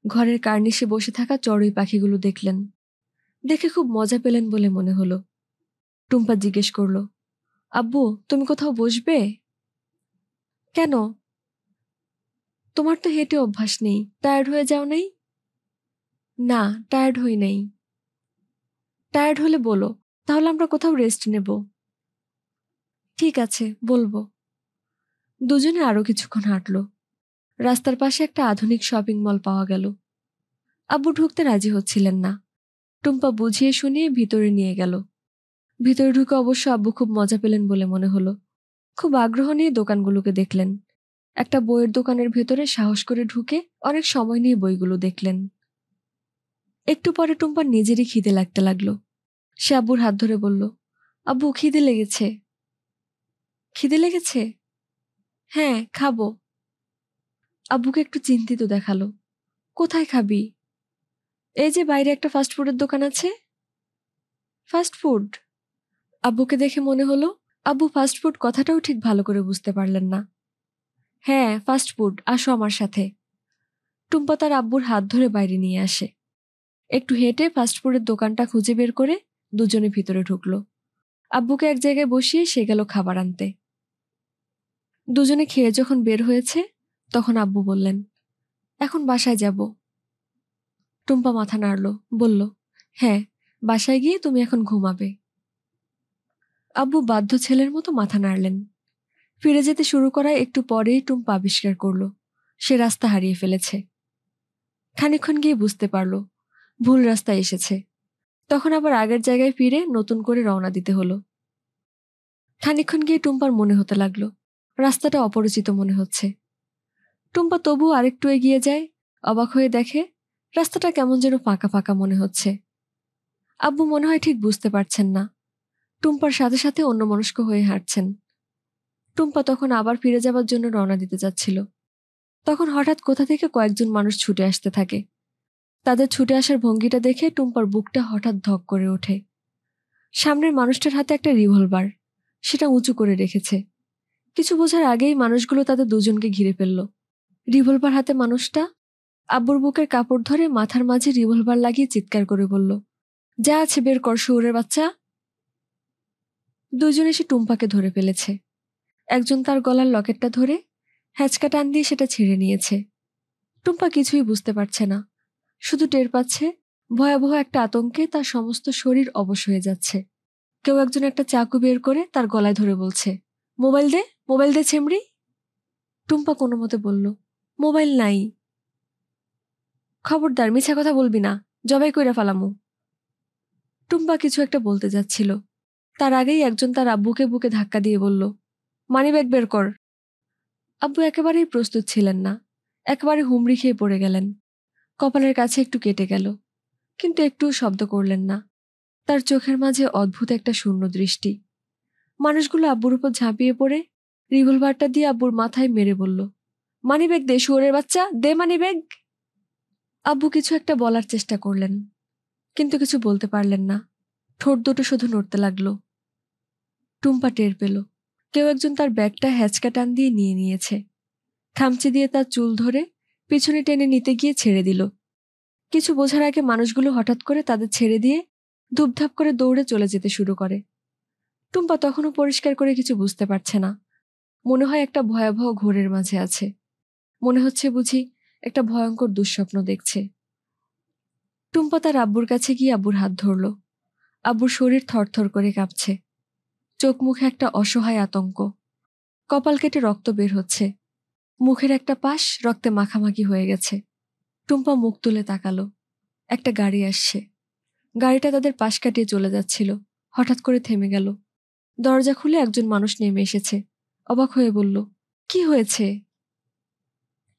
ঘরের কার্নিশে বসে থাকা চড়ুই পাখিগুলো দেখলেন, দেখে খুব মজা পেলেন বলে মনে হলো। টুম্পা জিজ্ঞেস করল, আব্বু, তুমি কোথাও বসবে? কেন? তোমার তো হেঁটে অভ্যাস নেই, টায়ার্ড হয়ে যাও নাই? না, টায়ার্ড হই নাই। টায়ার্ড হলে বলো, তাহলে আমরা কোথাও রেস্ট নেব। ঠিক আছে, বলবো। দুজনে আরো কিছুক্ষণ হাঁটলো। রাস্তার পাশে একটা আধুনিক শপিং মল পাওয়া গেল। আব্বু ঢুকতে রাজি হচ্ছিলেন না। টুম্পা বুঝিয়ে শুনিয়ে ভিতরে নিয়ে গেল। ভিতরে ঢুকে অবশ্য আব্বু খুব মজা পেলেন বলে মনে হলো। খুব আগ্রহ নিয়ে দোকানগুলোকে দেখলেন। একটা বইয়ের দোকানের ভেতরে সাহস করে ঢুকে অনেক সময় নিয়ে বইগুলো দেখলেন। একটু পরে টুম্পার নিজেরই খিদে লাগতে লাগলো। সে আব্বুর হাত ধরে বলল, আব্বু, খিদে লেগেছে। খিদে লেগেছে? হ্যাঁ, খাবো। আব্বুকে একটু চিন্তিত দেখালো। কোথায় খাবি? এই যে বাইরে একটা ফাস্টফুডের দোকান আছে। ফাস্টফুড? আব্বুকে দেখে মনে হলো আব্বু ফাস্টফুড কথাটাও ঠিক ভালো করে বুঝতে পারলেন না। হ্যাঁ, ফাস্টফুড, আসো আমার সাথে। টুম্পা তার আব্বুর হাত ধরে বাইরে নিয়ে আসে। একটু হেঁটে ফাস্টফুডের দোকানটা খুঁজে বের করে দুজনে ভিতরে ঢুকলো। আব্বুকে এক জায়গায় বসিয়ে সে গেল খাবার আনতে। দুজনে খেয়ে যখন বের হয়েছে তখন আব্বু বললেন, এখন বাসায় যাব। টুম্পা মাথা নাড়ল, বলল, হ্যাঁ, বাসায় গিয়ে তুমি এখন ঘুমাবে। আব্বু বাধ্য ছেলের মতো মাথা নাড়লেন। ফিরে যেতে শুরু করায় একটু পরেই টুম্পা আবিষ্কার করল সে রাস্তা হারিয়ে ফেলেছে। খানিকক্ষণ গিয়ে বুঝতে পারল ভুল রাস্তায় এসেছে। তখন আবার আগের জায়গায় ফিরে নতুন করে রওনা দিতে হলো। খানিকক্ষণ গিয়ে টুম্পার মনে হতে লাগলো রাস্তাটা অপরিচিত মনে হচ্ছে। টুম্পা তবুও আরেকটু এগিয়ে যায়। অবাক হয়ে দেখে রাস্তাটা কেমন যেন ফাঁকা ফাঁকা মনে হচ্ছে। আব্বু মনে হয় ঠিক বুঝতে পারছেন না, টুম্পার সাথে সাথে অন্যমনস্ক হয়ে হাঁটছেন। টুম্পা তখন আবার ফিরে যাবার জন্য রওনা দিতে যাচ্ছিল। তখন হঠাৎ কোথা থেকে কয়েকজন মানুষ ছুটে আসতে থাকে। তাদের ছুটে আসার ভঙ্গিটা দেখে টুম্পার বুকটা হঠাৎ ধক করে ওঠে। সামনের মানুষটার হাতে একটা রিভলভার, সেটা উঁচু করে রেখেছে। কিছু বোঝার আগেই মানুষগুলো তাদের দুজনকে ঘিরে ফেলল। রিভলভার হাতে মানুষটা আব্বুর বুকের কাপড় ধরে মাথার মাঝে রিভলভার লাগিয়ে চিৎকার করে বলল, যা আছে বের কর শুয়োরের বাচ্চা। দুজন এসে টুম্পাকে ধরে ফেলেছে। একজন তার গলার লকেটটা ধরে হ্যাচকা টান দিয়ে সেটা ছিঁড়ে নিয়েছে। টুম্পা কিছুই বুঝতে পারছে না, শুধু টের পাচ্ছে ভয়াবহ একটা আতঙ্কে তার সমস্ত শরীর অবশ হয়ে যাচ্ছে। কেউ একজন একটা চাকু বের করে তার গলায় ধরে বলছে, মোবাইল দে, মোবাইল দে ছেমড়ি। টুম্পা কোনো মতে বলল, মোবাইল নাই। খবরদার, মিছা কথা বলবি না, জবাই কইরা ফালামু। টুম্পা কিছু একটা বলতে যাচ্ছিল, তার আগেই একজন তার আব্বুকে বুকে ধাক্কা দিয়ে বলল, মানিব্যাগ বের কর। আব্বু একেবারেই প্রস্তুত ছিলেন না, একেবারে হুমড়ি খেয়ে পড়ে গেলেন। কপালের কাছে একটু কেটে গেল, কিন্তু একটু শব্দ করলেন না। তার চোখের মাঝে অদ্ভুত একটা শূন্য দৃষ্টি। মানুষগুলো আব্বুর উপর ঝাঁপিয়ে পড়ে রিভলভারটা দিয়ে আব্বুর মাথায় মেরে বলল, মানিব্যাগ দে শুয়োরের বাচ্চা, দে মানিব্যাগ। আব্বু কিছু একটা বলার চেষ্টা করলেন, কিন্তু কিছু বলতে পারলেন না। ঠোঁট দুটো শুধু নড়তে লাগলো। টুম্পা টের পেল কেউ একজন তার ব্যাগটা হ্যাচকা টান দিয়ে নিয়ে নিয়েছে। খামচি দিয়ে তার চুল ধরে পিছনে টেনে নিতে গিয়ে ছেড়ে দিল। কিছু বোঝার আগে মানুষগুলো হঠাৎ করে তাদের ছেড়ে দিয়ে ধুপধাপ করে দৌড়ে চলে যেতে শুরু করে। টুম্পা তখনও পরিষ্কার করে কিছু বুঝতে পারছে না। মনে হয় একটা ভয়াবহ ঘোরের মাঝে আছে। মনে হচ্ছে বুঝি একটা ভয়ঙ্কর দুঃস্বপ্ন দেখছে। টুম্পা তার আব্বুর কাছে গিয়ে আব্বুর হাত ধরল। আব্বুর শরীর থরথর করে কাঁপছে, চোখ মুখে একটা অসহায় আতঙ্ক। কপাল কেটে রক্ত বের হচ্ছে, মুখের একটা পাশ রক্তে মাখামাখি হয়ে গেছে। টুম্পা মুখ তুলে তাকালো। একটা গাড়ি আসছে। গাড়িটা তাদের পাশ কাটিয়ে চলে যাচ্ছিল। হঠাৎ করে থেমে গেল। দরজা খুলে একজন মানুষ নেমে এসেছে। অবাক হয়ে বলল, কি হয়েছে?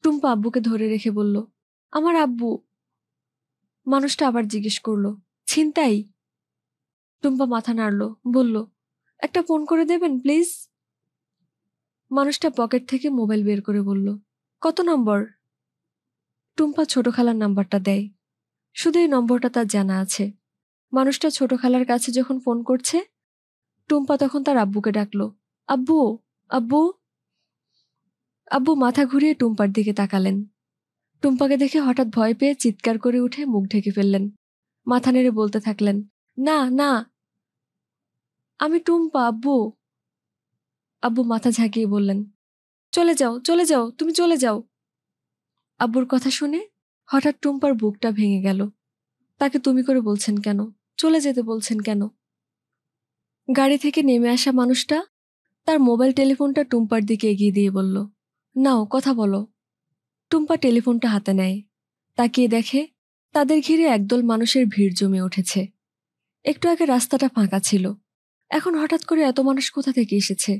টুম্পা আব্বুকে ধরে রেখে বলল, আমার আব্বু। মানুষটা আবার জিজ্ঞেস করলো, ছিনতাই? টুম্পা মাথা নাড়ল, বলল, একটা ফোন করে দেবেন প্লিজ। মানুষটা পকেট থেকে মোবাইল বের করে বলল, কত নম্বর? টুম্পা ছোট খালার নাম্বারটা দেয়। শুধু এই নম্বরটা তার জানা আছে। মানুষটা ছোট খালার কাছে যখন ফোন করছে, টুম্পা তখন তার আব্বুকে ডাকলো, আব্বু, আব্বু। আব্বু মাথা ঘুরিয়ে টুম্পার দিকে তাকালেন। টুম্পাকে দেখে হঠাৎ ভয় পেয়ে চিৎকার করে উঠে মুখ ঢেকে ফেললেন। মাথা নেড়ে বলতে থাকলেন, না না, আমি টুম্পা আব্বু। আব্বু মাথা ঝাঁকিয়ে বললেন, চলে যাও, চলে যাও, তুমি চলে যাও। আব্বুর কথা শুনে হঠাৎ টুম্পার বুকটা ভেঙে গেল। তাকে তুমি করে বলছেন কেন? চলে যেতে বলছেন কেন? গাড়ি থেকে নেমে আসা মানুষটা তার মোবাইল টেলিফোনটা টুম্পার দিকে এগিয়ে দিয়ে বলল, নাও, কথা বলো। টুম্পা টেলিফোনটা হাতে নেয়। তাকিয়ে দেখে তাদের ঘিরে একদল মানুষের ভিড় জমে উঠেছে। একটু আগে রাস্তাটা ফাঁকা ছিল, এখন হঠাৎ করে এত মানুষ কোথা থেকে এসেছে?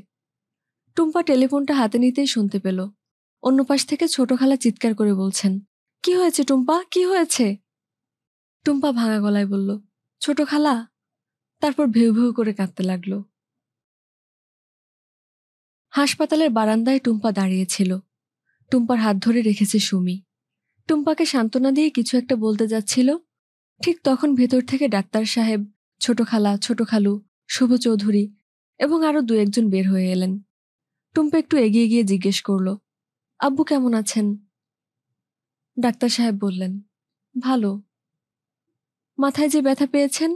টুম্পা টেলিফোনটা হাতে নিতেই শুনতে পেল অন্য পাশ থেকে ছোট খালা চিৎকার করে বলছেন, কি হয়েছে টুম্পা, কি হয়েছে? টুম্পা ভাঙা গলায় বলল, ছোট খালা। তারপর ভেউ ভেউ করে কাঁদতে লাগলো। হাসপাতালের বারান্দায় টুম্পা দাঁড়িয়েছিল। টুম্পার হাত ধরে রেখেছে সুমি। টুম্পাকে সান্ত্বনা দিয়ে কিছু একটা বলতে যাচ্ছিল, ঠিক তখন ভেতর থেকে ডাক্তার সাহেব, ছোট খালা, ছোট খালু, শুভ চৌধুরী এবং আরো দু একজন বের হয়ে এলেন। টুম্পা একটু এগিয়ে গিয়ে জিজ্ঞেস করল, আব্বু কেমন আছেন? ডাক্তার সাহেব বললেন, ভালো। মাথায় যে ব্যথা পেয়েছেন?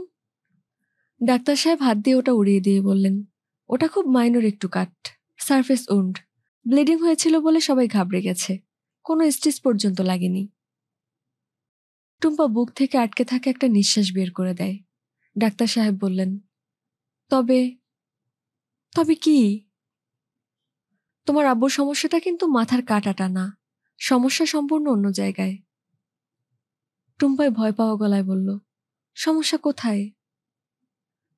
ডাক্তার সাহেব হাত দিয়ে ওটা উড়িয়ে দিয়ে বললেন, ওটা খুব মাইনর একটু কাট, সারফেস উন্ড। ব্লিডিং হয়েছিল বলে সবাই ঘাবড়ে গেছে, কোনো স্টিচ পর্যন্ত লাগেনি। টুম্পা বুক থেকে আটকে থাকা একটা নিঃশ্বাস বের করে দেয়। ডাক্তার সাহেব বললেন, তবে তবে কি? তোমার আব্বুর সমস্যাটা কিন্তু মাথার কাটাটা না, সমস্যা সম্পূর্ণ অন্য জায়গায়। টুম্পাই ভয় পাওয়া গলায় বলল, সমস্যা কোথায়?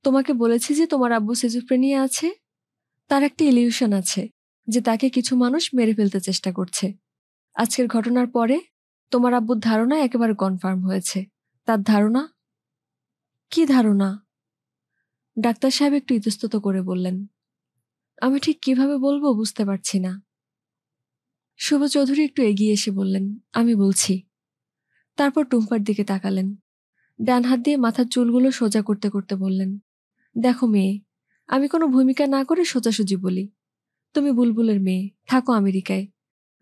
তোমাকে বলেছি যে তোমার আব্বু সিজোফ্রেনিয়া আছে। তার একটা ইলিউশন আছে যে তাকে কিছু মানুষ মেরে ফেলতে চেষ্টা করছে। আজকের ঘটনার পরে তোমার আব্বুর ধারণা একেবারে কনফার্ম হয়েছে। তার ধারণা? কি ধারণা? ডাক্তার সাহেব একটু ইতস্তত করে বললেন, আমি ঠিক কিভাবে বলবো বুঝতে পারছি না। শুভ চৌধুরী একটু এগিয়ে এসে বললেন, আমি বলছি। তারপর টুম্পার দিকে তাকালেন। ডান হাত দিয়ে মাথার চুলগুলো সোজা করতে করতে বললেন, দেখো মেয়ে, আমি কোনো ভূমিকা না করে সোজাসুজি বলি। তুমি বুলবুলের মেয়ে, থাকো আমেরিকায়।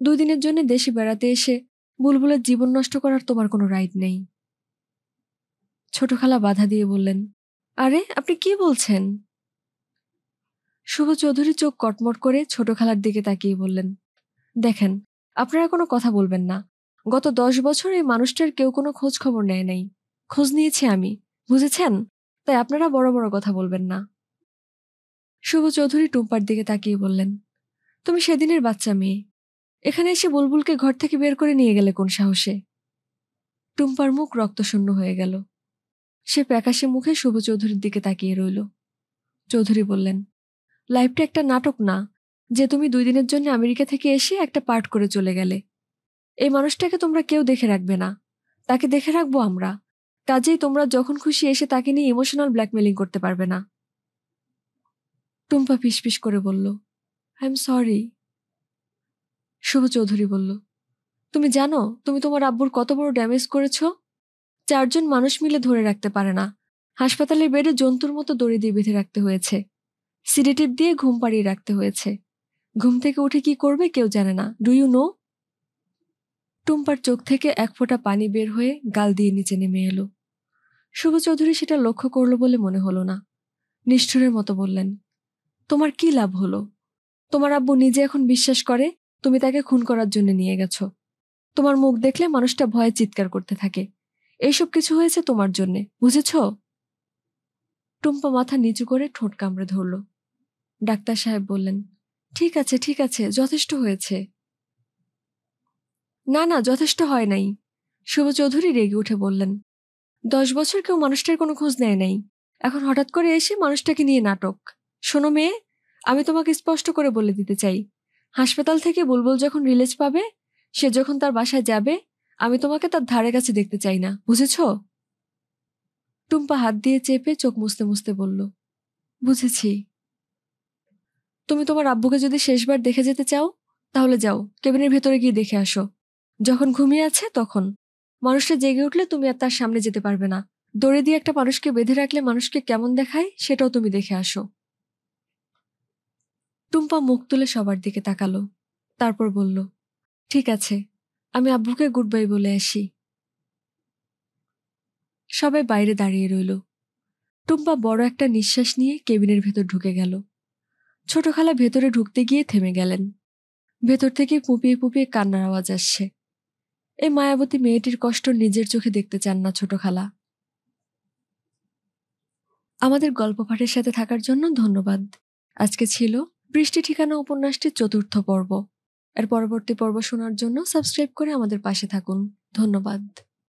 2 দিনের জন্য দেশে বেড়াতে এসে বুলবুলের জীবন নষ্ট করার তোমার কোনো রাইট নেই। ছোট খালা বাধা দিয়ে বললেন, আরে আপনি কি বলছেন? শুভ চৌধুরী চোখ কটমট করে ছোট খালার দিকে তাকিয়ে বললেন, দেখেন, আপনারা কোনো কথা বলবেন না। গত 10 বছর এই মানুষটার কেউ কোনো খোঁজ খবর নেয় নাই। খোঁজ নিয়েছি আমি, বুঝেছেন? তাই আপনারা বড় বড় কথা বলবেন না। শুভ চৌধুরী টুম্পার দিকে তাকিয়ে বললেন, তুমি সেদিনের বাচ্চা মেয়ে, এখানে এসে বুলবুলকে ঘর থেকে বের করে নিয়ে গেলে কোন সাহসে? টুম্পার মুখ রক্তশূন্য হয়ে গেল। সে প্যাকাশে মুখে শুভ চৌধুরীর দিকে তাকিয়ে রইল। চৌধুরী বললেন, লাইফটা একটা নাটক না যে তুমি 2 দিনের জন্য আমেরিকা থেকে এসে একটা পার্ট করে চলে গেলে। এই মানুষটাকে তোমরা কেউ দেখে রাখবে না, তাকে দেখে রাখবো আমরা। কাজেই তোমরা যখন খুশি এসে তাকে নিয়ে ইমোশনাল ব্ল্যাকমেলিং করতে পারবে না। টুম্পা ফিসফিস করে বলল, আই এম সরি। শুভ চৌধুরী বলল, তুমি জানো তুমি তোমার আব্বুর কত বড় ড্যামেজ করেছো? 4 জন মানুষ মিলে ধরে রাখতে পারে না। হাসপাতালের বেডে জন্তুর মতো দড়ি দিয়ে বেঁধে রাখতে হয়েছে। সিডেটিভ দিয়ে ঘুম পাড়িয়ে রাখতে হয়েছে। ঘুম থেকে উঠে কি করবে কেউ জানে না। Do you know? টুম্পার চোখ থেকে এক ফোঁটা পানি বের হয়ে গাল দিয়ে নিচে নেমে এলো। শুভ চৌধুরী সেটা লক্ষ্য করলো বলে মনে হলো না। নিষ্ঠুরের মতো বললেন, তোমার কি লাভ হলো? তোমার আব্বু নিজে এখন বিশ্বাস করে তুমি তাকে খুন করার জন্য নিয়ে গেছো। তোমার মুখ দেখলে মানুষটা ভয়ে চিৎকার করতে থাকে। এইসব কিছু হয়েছে তোমার জন্যে, বুঝেছ? টুম্পা মাথা নিচু করে ঠোঁট কামড়ে ধরল। ডাক্তার সাহেব বললেন, ঠিক আছে ঠিক আছে, যথেষ্ট হয়েছে। না না, যথেষ্ট হয় নাই। শুভ চৌধুরী রেগে উঠে বললেন, 10 বছর কেউ মানুষটার কোনো খোঁজ নেয় নাই, এখন হঠাৎ করে এসে মানুষটাকে নিয়ে নাটক। শোনো মেয়ে, আমি তোমাকে স্পষ্ট করে বলে দিতে চাই, হাসপাতাল থেকে বুলবুল যখন রিলিজ পাবে, সে যখন তার বাসায় যাবে, আমি তোমাকে তার ধারে কাছে দেখতে চাই না, বুঝেছ? টুম্পা হাত দিয়ে চেপে চোখ মুছতে মুছতে বলল, বুঝেছি। তুমি তোমার আব্বুকে যদি শেষবার দেখে যেতে চাও, তাহলে যাও, কেবিনের ভেতরে গিয়ে দেখে আসো। যখন ঘুমিয়ে আছে তখন। মানুষটা জেগে উঠলে তুমি আর তার সামনে যেতে পারবে না। দড়ি দিয়ে একটা মানুষকে বেঁধে রাখলে মানুষকে কেমন দেখায় সেটাও তুমি দেখে আসো। টুম্পা মুখ তুলে সবার দিকে তাকালো। তারপর বলল, ঠিক আছে, আমি আব্বুকে গুড বাই বলে আসি। সবাই বাইরে দাঁড়িয়ে রইল। টুম্পা বড় একটা নিঃশ্বাস নিয়ে কেবিনের ভেতর ঢুকে গেল। ছোট খালা ভেতরে ঢুকতে গিয়ে থেমে গেলেন। ভেতর থেকে পুপিয়ে পুপিয়ে কান্নার আওয়াজ আসছে। এই মায়াবতী মেয়েটির কষ্ট নিজের চোখে দেখতে চান না ছোট খালা। আমাদের গল্প পাঠের সাথে থাকার জন্য ধন্যবাদ। আজকে ছিল বৃষ্টি ঠিকানা উপন্যাসটির 4র্থ পর্ব। এর পরবর্তী পর্ব শোনার জন্য সাবস্ক্রাইব করে আমাদের পাশে থাকুন। ধন্যবাদ।